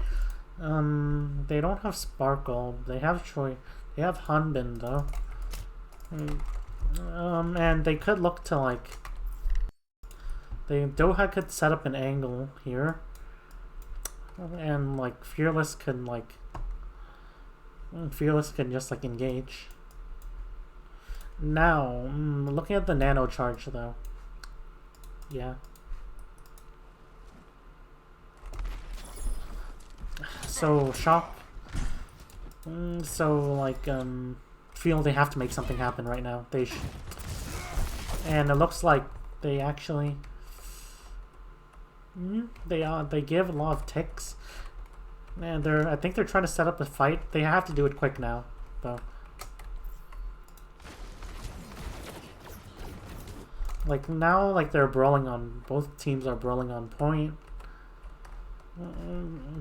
They don't have Sparkle. They have Choi. They have Hanbin though. And they could look to like Doha could set up an angle here, and like Fearless can just like engage. Now, looking at the nano charge though, yeah. So shock. So like feel they have to make something happen right now. And it looks like they actually they give a lot of ticks, and I think they're trying to set up a fight. They have to do it quick now, though. Like now, like they're brawling on. Both teams are brawling on point.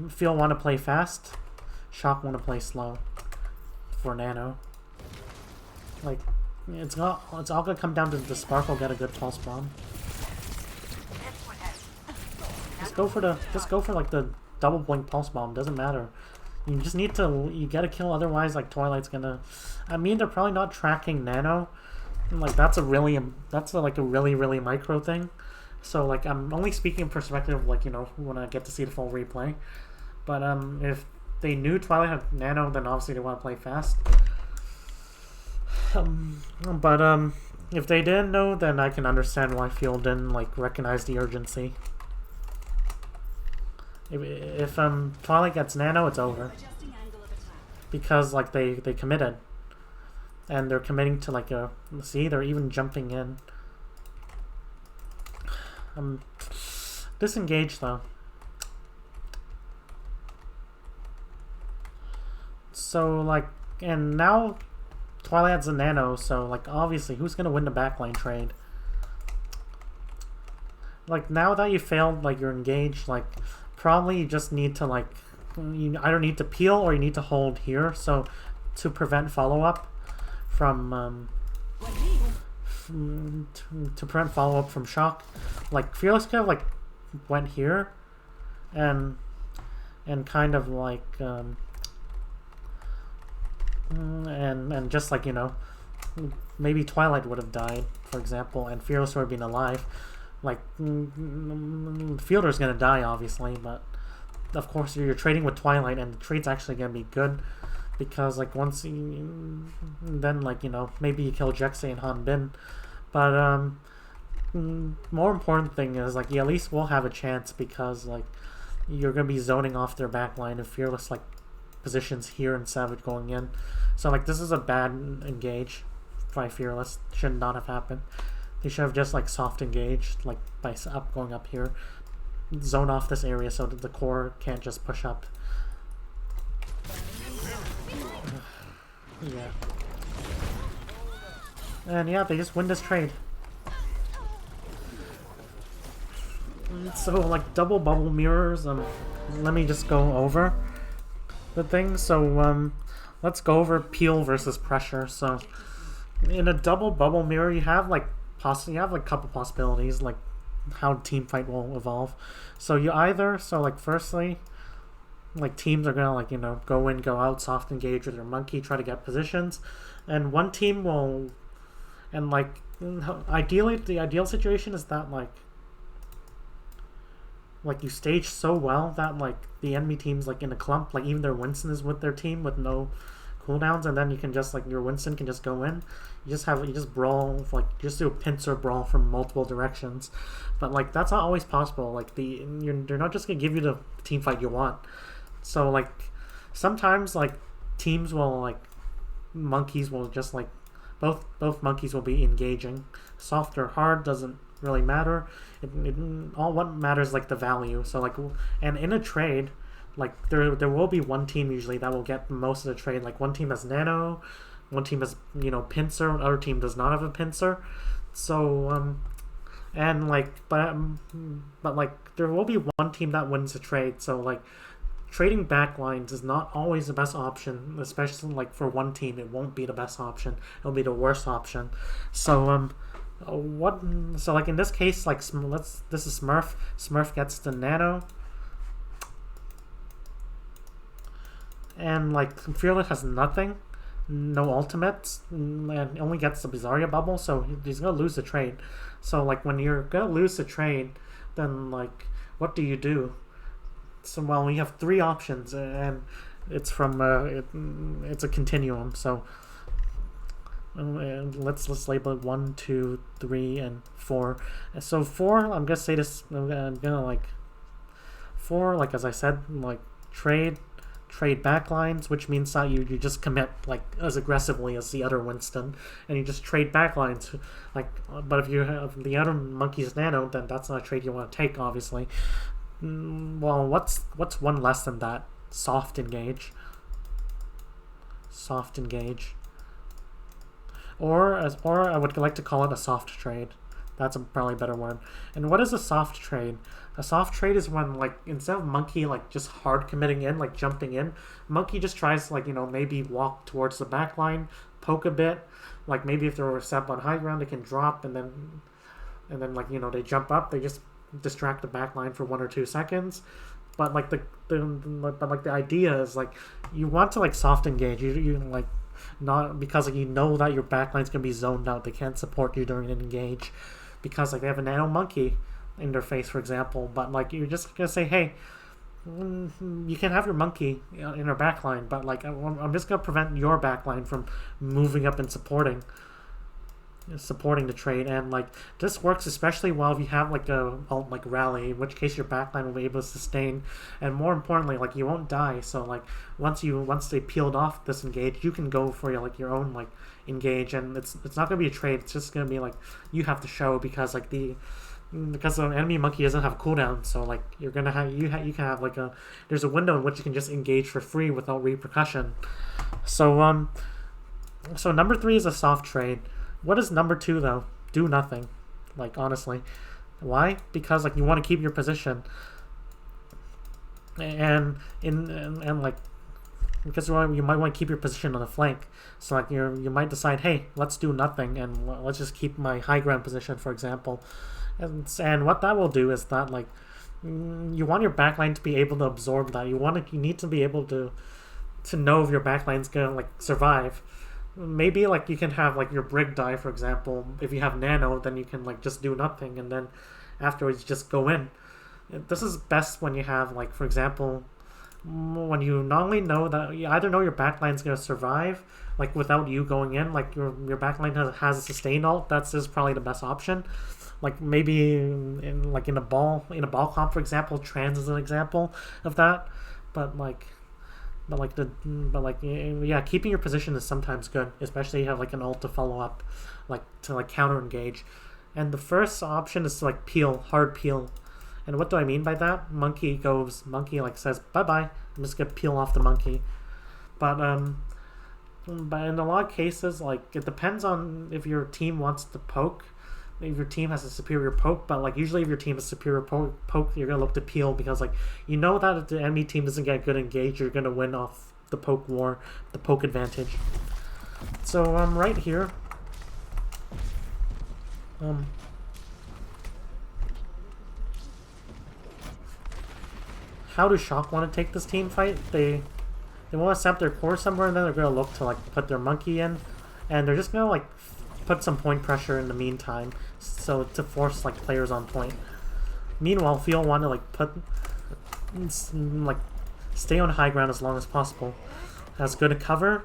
Feel want to play fast. Shock want to play slow. For Nano. Like it's all gonna come down to the Sparkle get a good pulse bomb. Just go for like the double blink pulse bomb. Doesn't matter. You just need to. You get a kill. Otherwise, like Twilight's gonna. I mean, they're probably not tracking Nano. Like that's a really micro thing. So like I'm only speaking in perspective, like, you know, when I get to see the full replay. But if they knew Twilight had Nano, then obviously they want to play fast. But if they didn't know, then I can understand why Field didn't like recognize the urgency. If Twilight gets Nano, it's over. Because like they committed. And they're committing to like a... See, they're even jumping in. Disengaged though. So like... And now Twilight has a Nano, so like obviously who's gonna win the backline trade? Like now that you failed, like you're engaged, like probably you just need to like... You either need to peel or you need to hold here, so to prevent follow-up. To prevent follow-up from shock. Like Fearless kind of like went here and kind of like and just like, you know, maybe Twilight would have died, for example, and Fearless would have been alive. Like Fielder's gonna die obviously, but of course you're trading with Twilight and the trade's actually gonna be good. Because like once you, then like, you know, maybe you kill Jexay and Han Bin, but more important thing is like you at least will have a chance because like you're gonna be zoning off their backline if Fearless like positions here and Savage going in. So like this is a bad engage by Fearless. Should not have happened. They should have just like soft engaged like by going up here, zone off this area so that the core can't just push up. Yeah. And yeah, they just win this trade. So like double bubble mirrors, let me just go over the thing. So let's go over peel versus pressure. So in a double bubble mirror you have like a couple possibilities like how team fight will evolve. So you either firstly, like teams are gonna like, you know, go in, go out, soft engage with their monkey, try to get positions, and one team will, and like ideally the ideal situation is that like you stage so well that like the enemy team's like in a clump, like even their Winston is with their team with no cooldowns, and then you can just like your Winston can just go in. You just brawl, like you just do a pincer brawl from multiple directions, but like that's not always possible. Like they're not just gonna give you the team fight you want. So like sometimes like teams will like monkeys will just like both monkeys will be engaging. Soft or hard doesn't really matter. All what matters like the value. So like, and in a trade, like there will be one team usually that will get most of the trade. Like one team has Nano, one team has, you know, pincer, another team does not have a pincer. So and like but like there will be one team that wins the trade. So like trading backlines is not always the best option, especially like for one team. It won't be the best option. It'll be the worst option. So so like in this case, like this is Smurf. Smurf gets the Nano, and like Fearless has nothing. no ultimates, and only gets the Bizarria bubble, so he's gonna lose the trade. So like when you're gonna lose the trade, then like what do you do? So well, we have three options, and it's from it's a continuum. So and let's label it 1, 2, 3, and 4. So 4, I'm gonna say this. I'm gonna like 4, like as I said, like trade backlines, which means that you just commit like as aggressively as the other Winston, and you just trade backlines. Like, but if you have the other monkey's nano, then that's not a trade you want to take, obviously. Well, what's one less than that? Soft engage. Soft engage. Or I would like to call it a soft trade. That's a probably better word. And what is a soft trade? A soft trade is when, like, instead of monkey like just hard committing in, like jumping in, monkey just tries to, like, you know, maybe walk towards the back line, poke a bit. Like maybe if they're set up on high ground, they can drop and then like, you know, they jump up, they just distract the back line for 1 or 2 seconds. But like the idea is like you want to like soft engage. You like not because like you know that your backline's gonna be zoned out. They can't support you during an engage because like they have a nano monkey interface, for example. But like you're just gonna say, hey, you can have your monkey in our backline, but like I'm just gonna prevent your backline from moving up and supporting the trade. And like this works especially well if you have like a like rally, in which case your backline will be able to sustain, and more importantly, like you won't die. So like once they peeled off this engage, you can go for your own like engage, and it's not gonna be a trade. It's just gonna be like you have to show because like the enemy monkey doesn't have a cooldown, so like you're gonna have you can have like there's a window in which you can just engage for free without repercussion. So so number 3 is a soft trade. What is number 2 though? Do nothing. Like honestly, why? Because like you want to keep your position, and like because you might want to keep your position on the flank. So like you might decide, hey, let's do nothing and let's just keep my high ground position, for example. And what that will do is that like you want your backline to be able to absorb that. You need to be able to know if your backline's gonna like survive. Maybe like you can have like your brig die, for example. If you have nano, then you can like just do nothing and then afterwards just go in. This is best when you have like, for example, when you not only know that you either know your backline's gonna survive like without you going in, like your backline has a sustained ult. That's is probably the best option. Like maybe in a ball comp, for example, trans is an example of that. But yeah, keeping your position is sometimes good, especially if you have like an ult to follow up, like to like counter engage. And the first option is to like hard peel. And what do I mean by that? Monkey like says bye bye. I'm just gonna peel off the monkey. But in a lot of cases, like it depends on if your team wants to poke. If your team has a superior poke, but like usually if your team has superior poke, you're gonna look to peel because like you know that if the enemy team doesn't get good engage, you're gonna win off the poke war, the poke advantage. So right here, how do Shock want to take this team fight? They want to set up their core somewhere, and then they're gonna look to like put their monkey in, and they're just gonna like put some point pressure in the meantime, so to force like players on point. Meanwhile, Phil want to like stay on high ground as long as possible. Has good cover,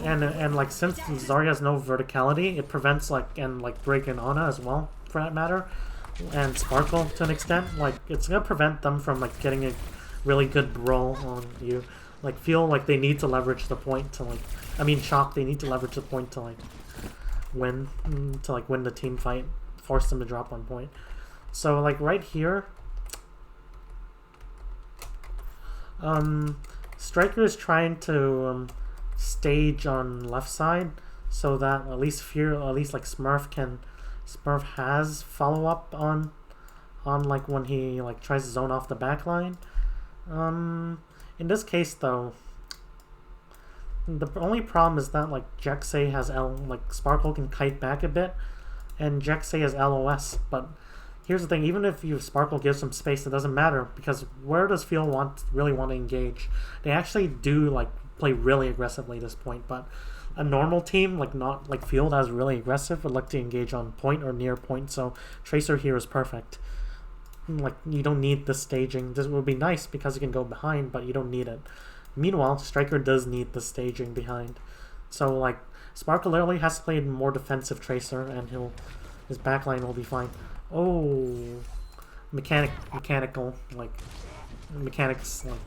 and like since Zarya has no verticality, it prevents like Brig and Ana as well, for that matter, and Sparkle to an extent. Like it's gonna prevent them from like getting a really good roll on you. Like feel like they need to leverage the point to Shock. They need to leverage the point to like win the team fight, force them to drop 1 point. So like right here, Striker is trying to stage on left side so that at least like Smurf has follow up on like when he like tries to zone off the back line. In this case though, the only problem is that like Jexay has Sparkle can kite back a bit, and Jexay has LOS. But here's the thing: even if Sparkle gives some space, it doesn't matter because where does Field really want to engage? They actually do like play really aggressively at this point, but a normal team, like not like Field, as really aggressive, would like to engage on point or near point, so Tracer here is perfect. Like, you don't need the staging. This would be nice because you can go behind, but you don't need it. Meanwhile, Striker does need the staging behind. So, like, Sparkle literally has to play a more defensive Tracer, and his backline will be fine. Oh, mechanical, like, mechanics, like,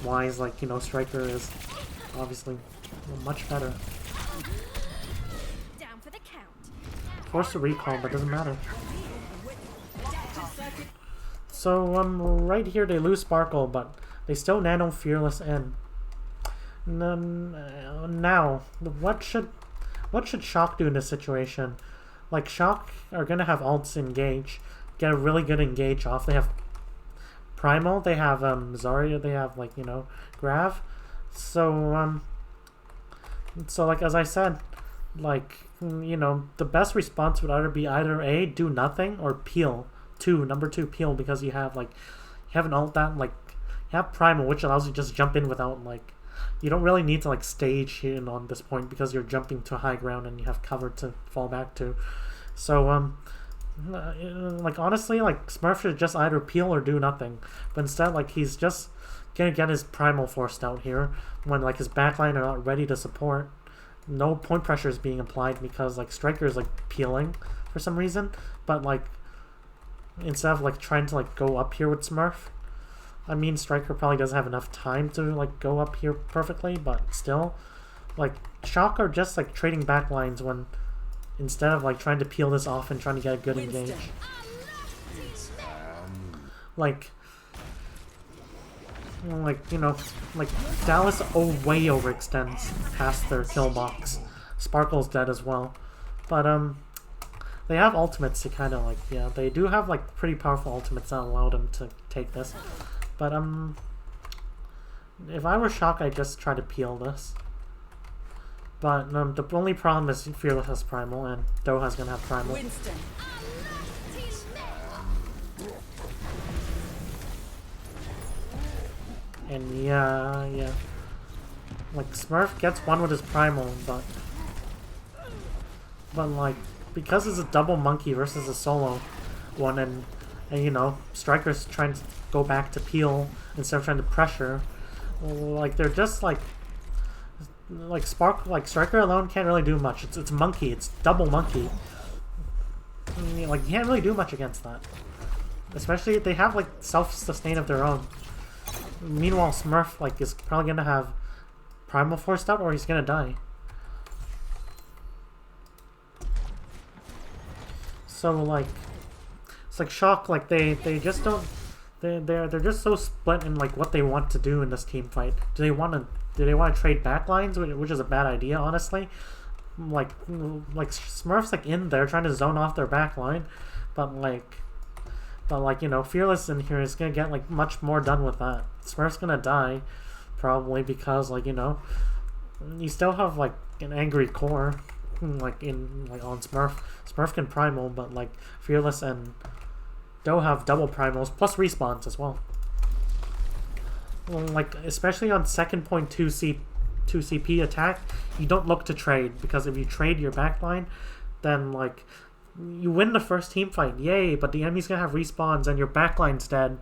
wise, like, you know, Striker is obviously much better. Down for the count. Forced to recall, but doesn't matter. So, right here they lose Sparkle, but they still nano Fearless in. Now, what should Shock do in this situation? Like, Shock are gonna have ults engage, get a really good engage off. They have Primal, they have Zarya, they have, like, you know, Grav. So like, as I said, like, you know, the best response would either A, do nothing, or peel. Number two, peel, because you have, like, you have an ult that, like, you have Primal, which allows you to just jump in without, like, you don't really need to, like, stage in on this point because you're jumping to high ground and you have cover to fall back to. So, like, honestly, like, Smurf should just either peel or do nothing. But instead, like, he's just gonna get his Primal forced out here when, like, his backline are not ready to support. No point pressure is being applied because, like, Striker is, like, peeling for some reason. But, like, instead of, like, trying to, like, go up here with Smurf, I mean, Striker probably doesn't have enough time to, like, go up here perfectly, but still, like, Shock are just, like, trading backlines when, instead of, like, trying to peel this off and trying to get a good engage. Like, you know, like, Dallas way overextends past their kill box. Sparkle's dead as well. But, they have ultimates to kind of, like, yeah, they do have, like, pretty powerful ultimates that allow them to take this. But, if I were Shock, I'd just try to peel this. But, the only problem is Fearless has Primal, and Doha's gonna have Primal. Winston. And yeah. Like, Smurf gets one with his Primal, but like, because it's a double monkey versus a solo one, and you know, Striker's trying to go back to peel instead of trying to pressure, like, they're just like Striker alone can't really do much. It's monkey, it's double monkey. Like, you can't really do much against that. Especially if they have, like, self-sustain of their own. Meanwhile, Smurf, like, is probably gonna have Primal forced out, or he's gonna die. So, like, it's like Shock, like, they just don't, they're just so split in, like, what they want to do in this team fight. Do they want to trade backlines, which is a bad idea, honestly. Like Smurf's, like, in there trying to zone off their backline, but like, you know, Fearless in here is gonna get, like, much more done with that. Smurf's gonna die, probably, because, like, you know, you still have, like, an angry core, like, on Smurf. Smurf can Primal, but, like, Fearless and Do have double Primals, plus respawns as well. Like, especially on second point 2 CP attack, you don't look to trade, because if you trade your backline, then, like, you win the first team fight, yay, but the enemy's gonna have respawns and your backline's dead,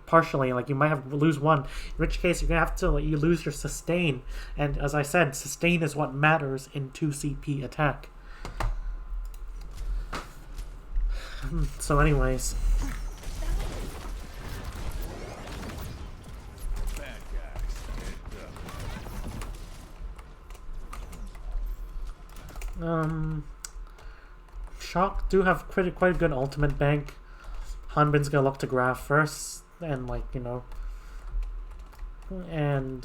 partially. Like, you might have lose one, in which case you're gonna have to, like, you lose your sustain, and as I said, sustain is what matters in 2 CP attack. So anyways, Shock do have quite a good ultimate bank. Hanbin's gonna look to Graph first, and, like, you know, and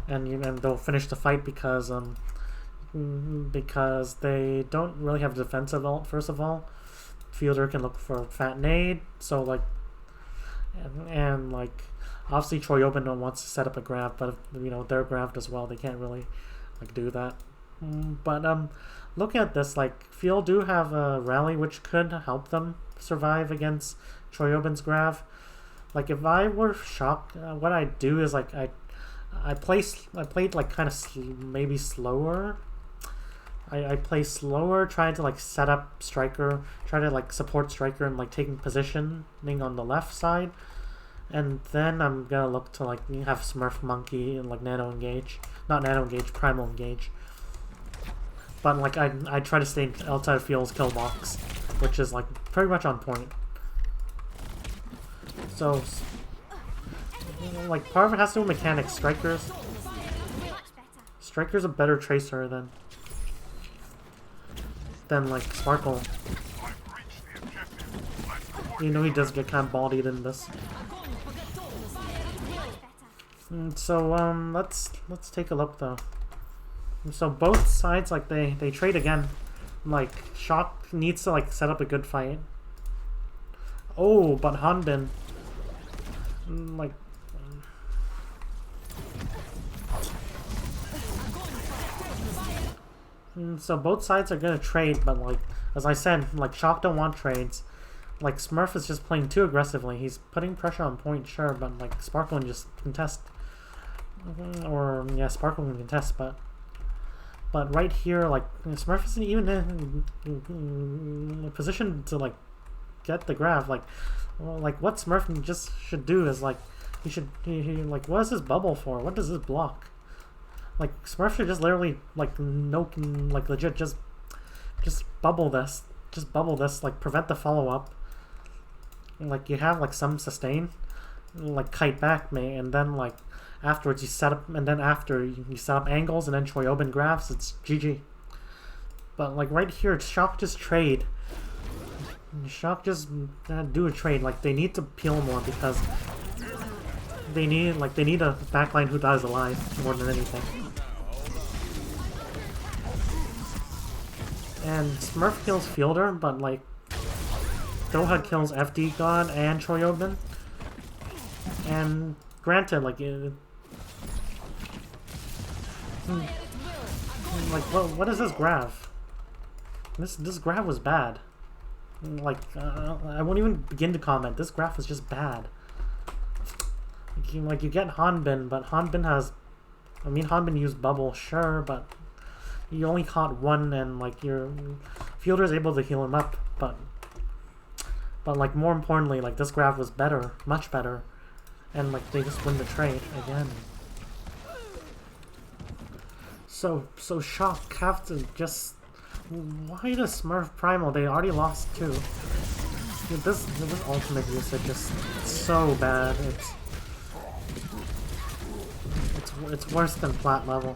they'll finish the fight because they don't really have defensive ult. First of all, Fielder can look for Fat Nade, so, like, and like, obviously Choyobin wants to set up a grab, but if, you know, they're grabbed as well, they can't really, like, do that. But looking at this, like, Field do have a rally which could help them survive against Choyobin's grab, Like if I were shocked, what I'd do is like I played like kind of maybe slower. I play slower, trying to like set up striker, try to like support striker and like taking positioning on the left side, and then I'm gonna look to like have Smurf Monkey and like Nano Engage, not Nano Engage, Primal Engage. But like I try to stay outside of Field's kill box, which is like pretty much on point. So like part of it has to do with mechanics. Striker's a better tracer than like Sparkle. You know he does get kind of bodied in this. So let's take a look though. So both sides like they trade again. Like Shock needs to like set up a good fight. Oh, but Hanbin like so both sides are gonna trade, but like as I said, like Shock don't want trades. Like Smurf is just playing too aggressively. He's putting pressure on point, sure, but like Sparkle can just contest. Or yeah, Sparkle can contest, but right here, like Smurf isn't even in a position to like get the grab. Like what Smurf just should do is like he like what is this bubble for? What does this block? Like Smurf should just literally like like legit just bubble this, like prevent the follow up. Like you have like some sustain, like kite back me, and then like afterwards you set up, and then after you set up angles and then Choyobin grabs, it's GG. But like right here, Shock just trade. Shock just do a trade. Like they need to peel more because they need a backline who dies alive more than anything. And Smurf kills Fielder, but like Doha kills FD God and Choyobin. And granted, like like what is this graph? This graph was bad. Like I won't even begin to comment. This graph is just bad. Like you get Hanbin, but Hanbin has, I mean Hanbin used bubble, sure, but you only caught one, and like your Fielder is able to heal him up, but like more importantly, like this graph was better, much better, and like they just win the trade again. So Shock have to just, why does Smurf Primal? They already lost two. Dude, this ultimate usage is so bad. It's worse than flat level.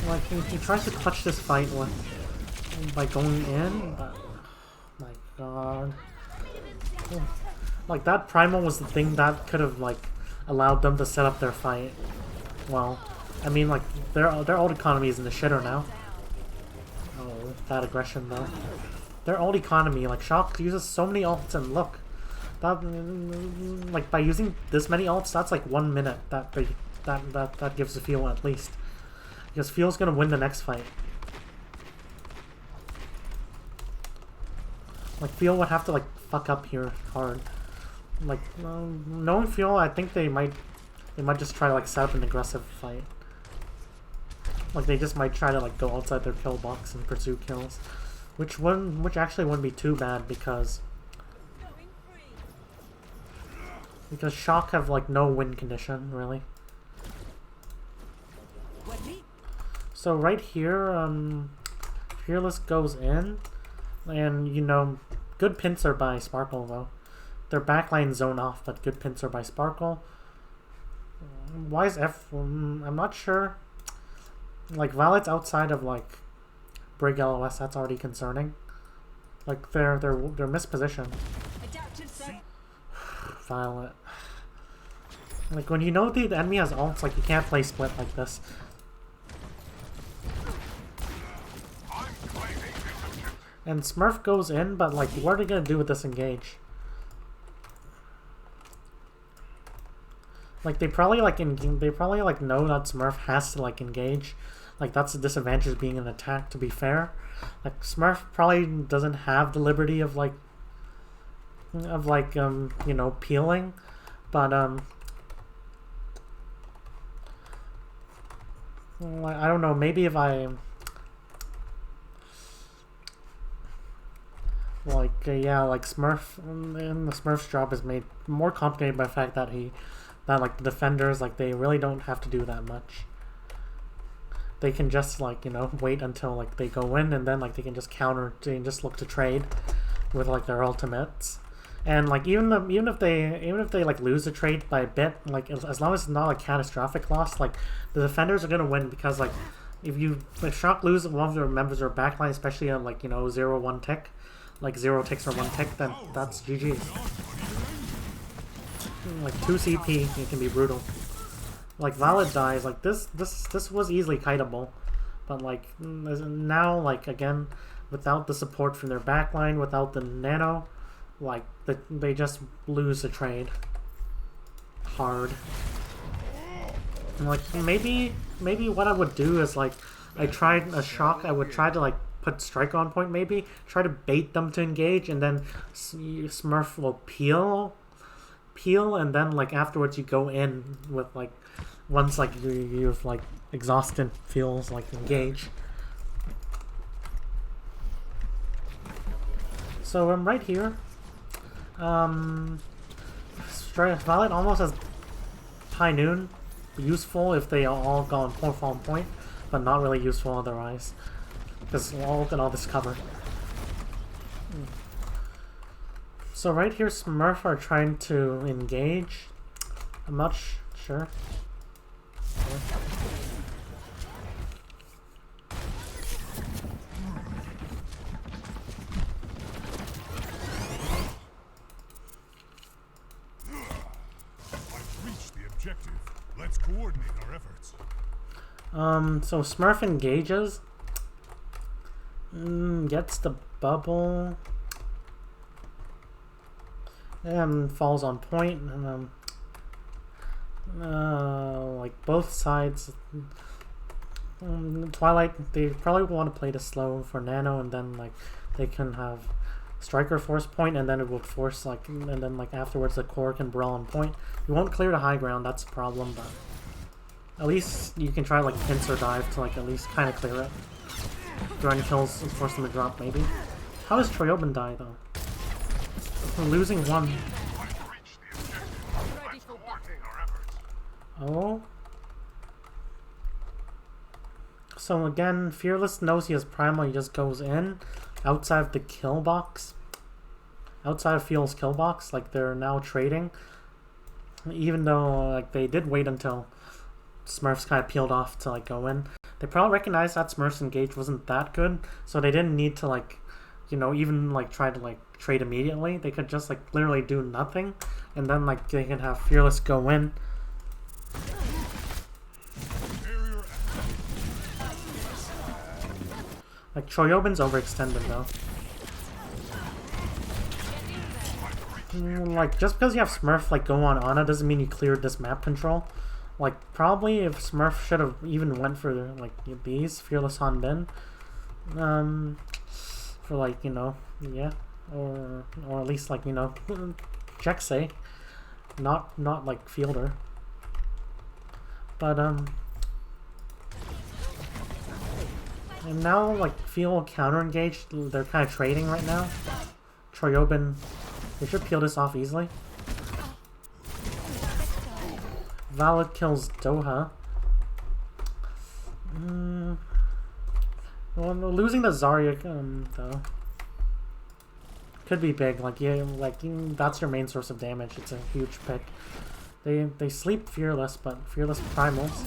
Like he tries to clutch this fight by going in, but oh my god. Like that Primal was the thing that could have like allowed them to set up their fight. Well, I mean like their ult economy is in the shitter now. Oh, that aggression though. Their ult economy, like Shock uses so many ults, and look, that like by using this many ults, that's like 1 minute that gives the Feel at least. Because Feel's gonna win the next fight. Like Feel would have to like fuck up here hard. Like knowing Feel, I think they might just try to like set up an aggressive fight. Like they just might try to like go outside their kill box and pursue kills, which actually wouldn't be too bad because Shock have like no win condition really. So right here, Fearless goes in, and you know, good pincer by Sparkle though. Their backline zone off, but good pincer by Sparkle. Why is I'm not sure. Like Violet's outside of like Brig LOS, that's already concerning. Like they're mispositioned. Violet. Like when you know the enemy has ults, like you can't play split like this. And Smurf goes in, but like what are they gonna do with this engage? Like they probably like know that Smurf has to like engage. Like, that's a disadvantage being an attack, to be fair. Like, Smurf probably doesn't have the liberty of, like, you know, peeling. But, I don't know, maybe if I... Like, yeah, like Smurf, and the Smurf's job is made more complicated by the fact that like, the defenders, like, they really don't have to do that much. They can just, like, you know, wait until, like, they go in, and then, like, they can just counter, they can just look to trade with, like, their ultimates. And, like, even if they like lose the trade by a bit, like, as long as it's not a catastrophic loss, like, the defenders are gonna win, because, like, if Shock lose one of their members or backline, especially on, like, you know, 0-1 tick, like 0 ticks or 1 tick, then that's GG. Like 2 CP, it can be brutal. Like Valid dies, like this was easily kiteable, but like now, like again, without the support from their backline, without the nano, like they just lose the trade hard. And like maybe what I would do is, like, I tried a Shock, I would try to, like, put Striker on point, maybe try to bait them to engage, and then Smurf will peel, and then, like, afterwards you go in with, like, once, like, you've like exhausted feels like engage. So I'm right here. Violet almost has High Noon, useful if they all go on point, but not really useful otherwise. Because look at all this cover. So right here, Smurf are trying to engage. I'm not sure. I've reached the objective. Let's coordinate our efforts. So Smurf engages. Gets the bubble. And falls on point. And like both sides. Twilight, they probably want to play the slow for Nano, and then like they can have Striker force point, and then it will force, like, and then like afterwards the core can brawl on point. You won't clear the high ground, that's a problem, but at least you can try like pinch or dive to like at least kind of clear it. Throwing kills and force them to drop, maybe. How does Troyobin die though? We're losing one. Oh. So again, Fearless knows he has Primal, he just goes in. Outside of the kill box. Outside of Feel's kill box, like they're now trading. Even though like they did wait until Smurfs kind of peeled off to like go in. They probably recognized that Smurfs engage wasn't that good, so they didn't need to like, you know, even like try to like trade immediately. They could just like literally do nothing, and then like they can have Fearless go in. Like Choyobin's overextended though. Like just because you have Smurf like go on Ana doesn't mean you cleared this map control. Like probably if Smurf should have even went for like these Fearless Hanbin, for like, you know, yeah, or at least like, you know, Jexay, not like Fielder, but and now like Feel counter engaged. They're kind of trading right now. Troyobin, they should peel this off easily. Valid kills Doha. Well, losing the Zarya though could be big. Like yeah, like that's your main source of damage. It's a huge pick. They sleep Fearless, but Fearless primals.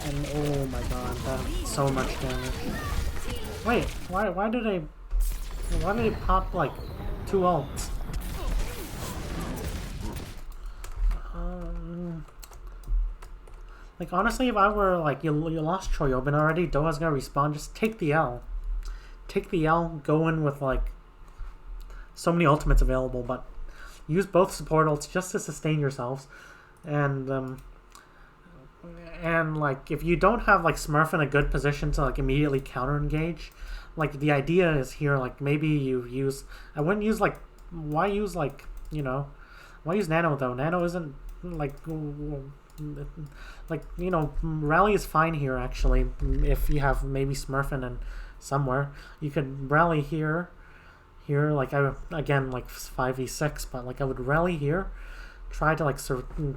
And oh my god, that's so much damage. Wait, why did they pop like 2 ults? Like honestly, if I were like you lost Choyobin already, Doha's gonna respawn, just take the L. take the L, go in with like so many ultimates available, but use both support ults just to sustain yourselves. And like if you don't have like Smurf in a good position to like immediately counter engage, like the idea is here like maybe you use, I wouldn't use like, why use like, you know, why use Nano though? Nano isn't like you know, Rally is fine here actually. If you have maybe Smurf in somewhere, you could rally here like again like 5v6, but like I would rally here, try to like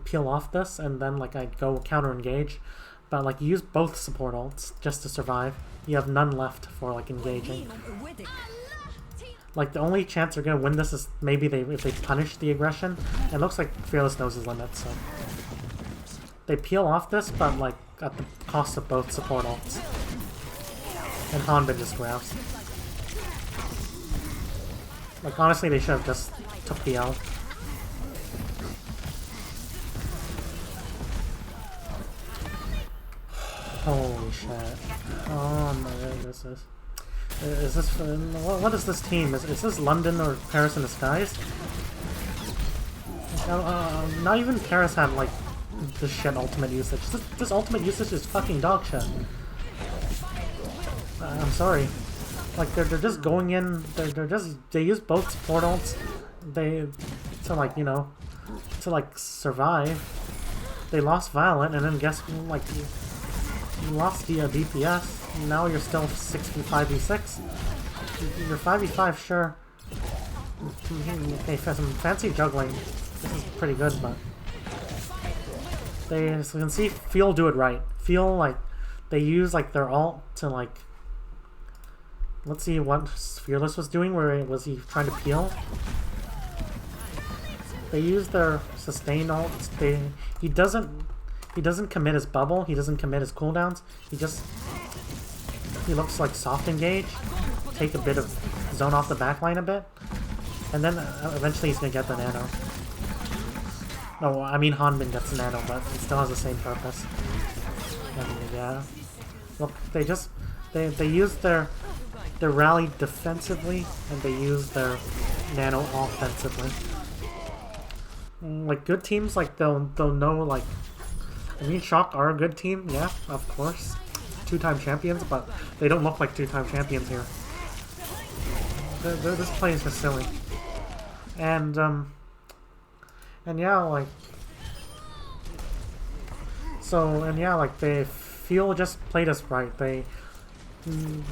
peel off this, and then like I'd go counter engage, but like use both support ults just to survive. You have none left for like engaging. Like the only chance they're gonna win this is maybe if they punish the aggression. It looks like Fearless knows his limit, so they peel off this, but like at the cost of both support ults. And Hanbin just grabs. Like honestly, they should have just took the L. Holy shit! Oh my goodness! Is this what is this team? Is this London or Paris in disguise? Not even Paris had like this shit ultimate usage. This ultimate usage is fucking dog shit. I'm sorry. Like they're just going in. They use both support ults. To like, you know, to like survive. They lost Violet, and then guess like you lost the DPS. Now you're still 5v6. You're 5v5, sure. Okay, for some fancy juggling, this is pretty good, but so you can see Feel do it right. Feel like they use like their ult to like. Let's see what Fearless was doing. Where was he trying to peel? They use their sustain ults. He doesn't commit his bubble. He doesn't commit his cooldowns. He looks like soft engage. Take a bit of zone off the backline a bit, and then eventually he's gonna get the nano. No, I mean Hanbin gets the nano, but it still has the same purpose. And yeah, look, they use their rally defensively, and they use their nano offensively. Like good teams, like they'll know like. I mean, Shock are a good team, yeah, of course. 2-time champions, but they don't look like 2-time champions here. This play is just silly. And yeah, like... So, and yeah, like, they feel just played us right. They...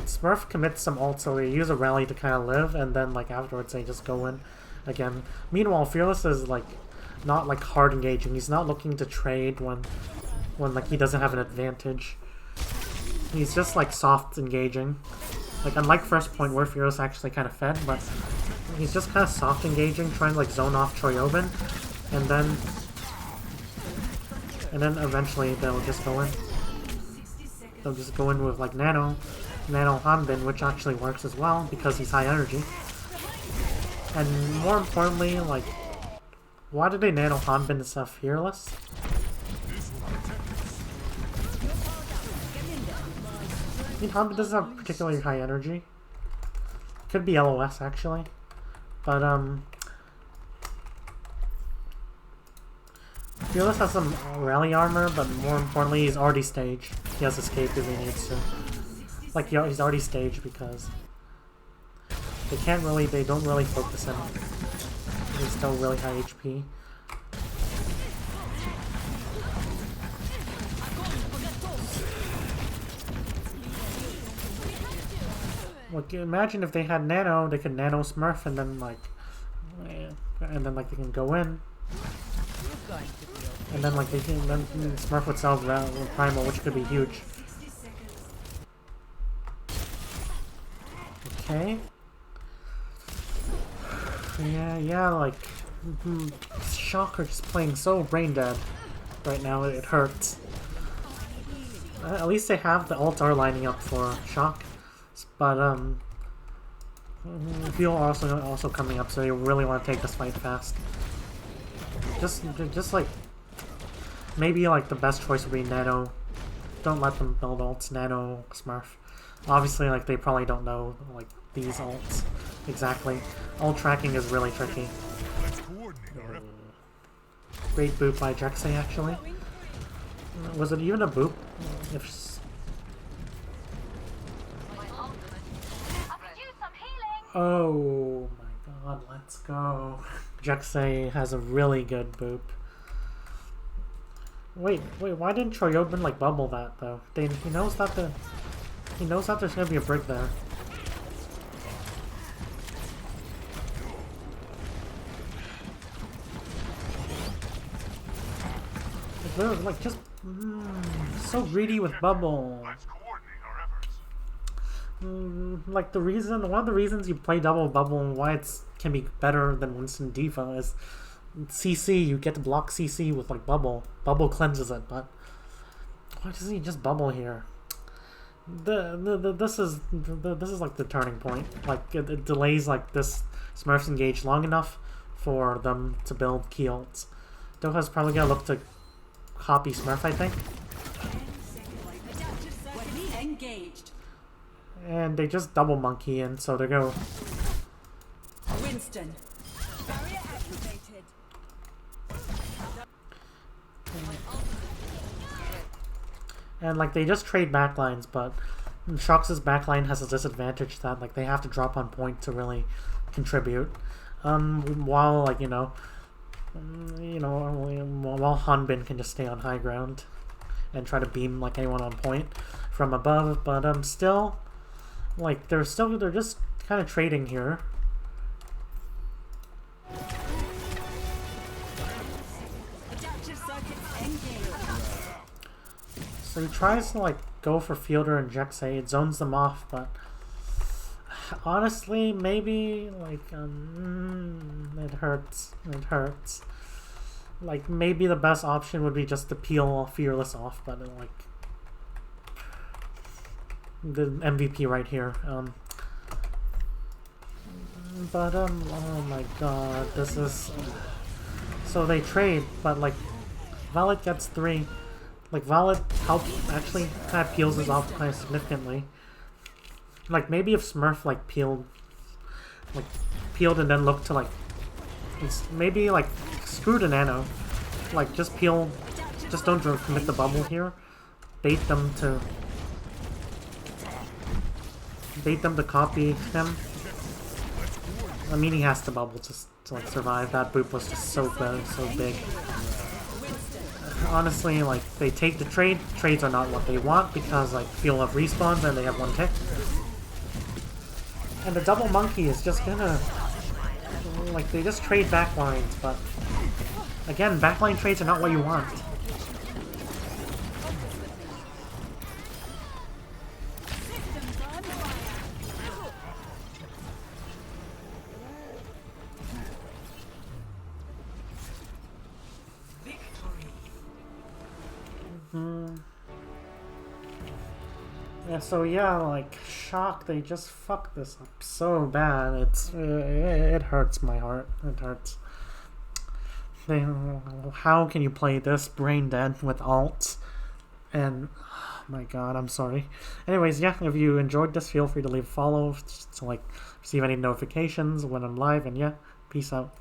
Smurf commits some ult, so they use a rally to kind of live, and then, like, afterwards they just go in again. Meanwhile, Fearless is, like, not, like, hard engaging. He's not looking to trade when like, he doesn't have an advantage. He's just, like, soft engaging. Like, unlike first point where Fearless actually kind of fed, but he's just kind of soft engaging, trying to, like, zone off Troyobin, and then eventually they'll just go in. They'll just go in with, like, Nano Hanbin, which actually works as well, because he's high energy. And more importantly, like, why did they Nano Hanbin instead of Fearless? I mean, Hanbin doesn't have particularly high energy. Could be LOS, actually. But, Fearless has some rally armor, but more importantly, he's already staged. He has escape if he needs to. Like, he's already staged because they don't really focus him. He's still really high HP. Like, imagine if they had Nano, they could Nano Smurf and then like they can go in. And then like then Smurf would sell Primal, which could be huge. Okay. Yeah, like Shock are just playing so brain dead right now. It hurts. At least they have the ults lining up for Shock, but Feel are also coming up, so you really want to take this fight fast. Just like maybe like the best choice would be Nano don't let them build ults. Nano, Smurf. Obviously, like, they probably don't know, like, these ults exactly. Ult tracking is really tricky. Let's coordinate our efforts. Great boop by Jexay, actually. Was it even a boop? If oh my god, let's go. Jexay has a really good boop. Wait, why didn't Choyobin like bubble that though? He knows that there's gonna be a brick there. Like just so greedy with bubble. Let's coordinate our efforts. Like one of the reasons you play double bubble and why it can be better than Winston Diva is CC. You get to block CC with like bubble. Bubble cleanses it, but why doesn't he just bubble here? This is like the turning point. Like it delays like this Smurfs engage long enough for them to build key ults. Doha's probably gonna look to copy Smurf, I think. Engaged. And they just double monkey in, so they go. Winston. Barrier activated. And like they just trade backlines, but Shox' backline has a disadvantage that like they have to drop on point to really contribute. While like while Hanbin can just stay on high ground and try to beam like anyone on point from above, but still, like they're just kind of trading here. Adaptive circuits engaged. So he tries to like go for Fielder and Jexay, it zones them off, but honestly, maybe like it hurts. It hurts. Like maybe the best option would be just to peel Fearless off, but like the MVP right here. Oh my god, this is so they trade, but like Valet gets 3. Like Valet actually kind of peels us off kind of significantly. Like maybe if Smurf like peeled and then looked to like maybe like screw the nano, like just peel, just don't commit the bubble here, bait them to copy him. I mean he has to bubble just to like survive. That boop was just so good, so big. Honestly, like they take the trade. Trades are not what they want because like Fuel of respawns and they have 1 tick. And the double monkey is just gonna like they just trade backlines, but again, backline trades are not what you want. Yeah, so yeah, like Shock, they just fucked this up so bad. It hurts my heart. It hurts. How can you play this brain dead with alts? And oh my god, I'm sorry. Anyways, yeah, if you enjoyed this, feel free to leave a follow to like receive any notifications when I'm live. And yeah, peace out.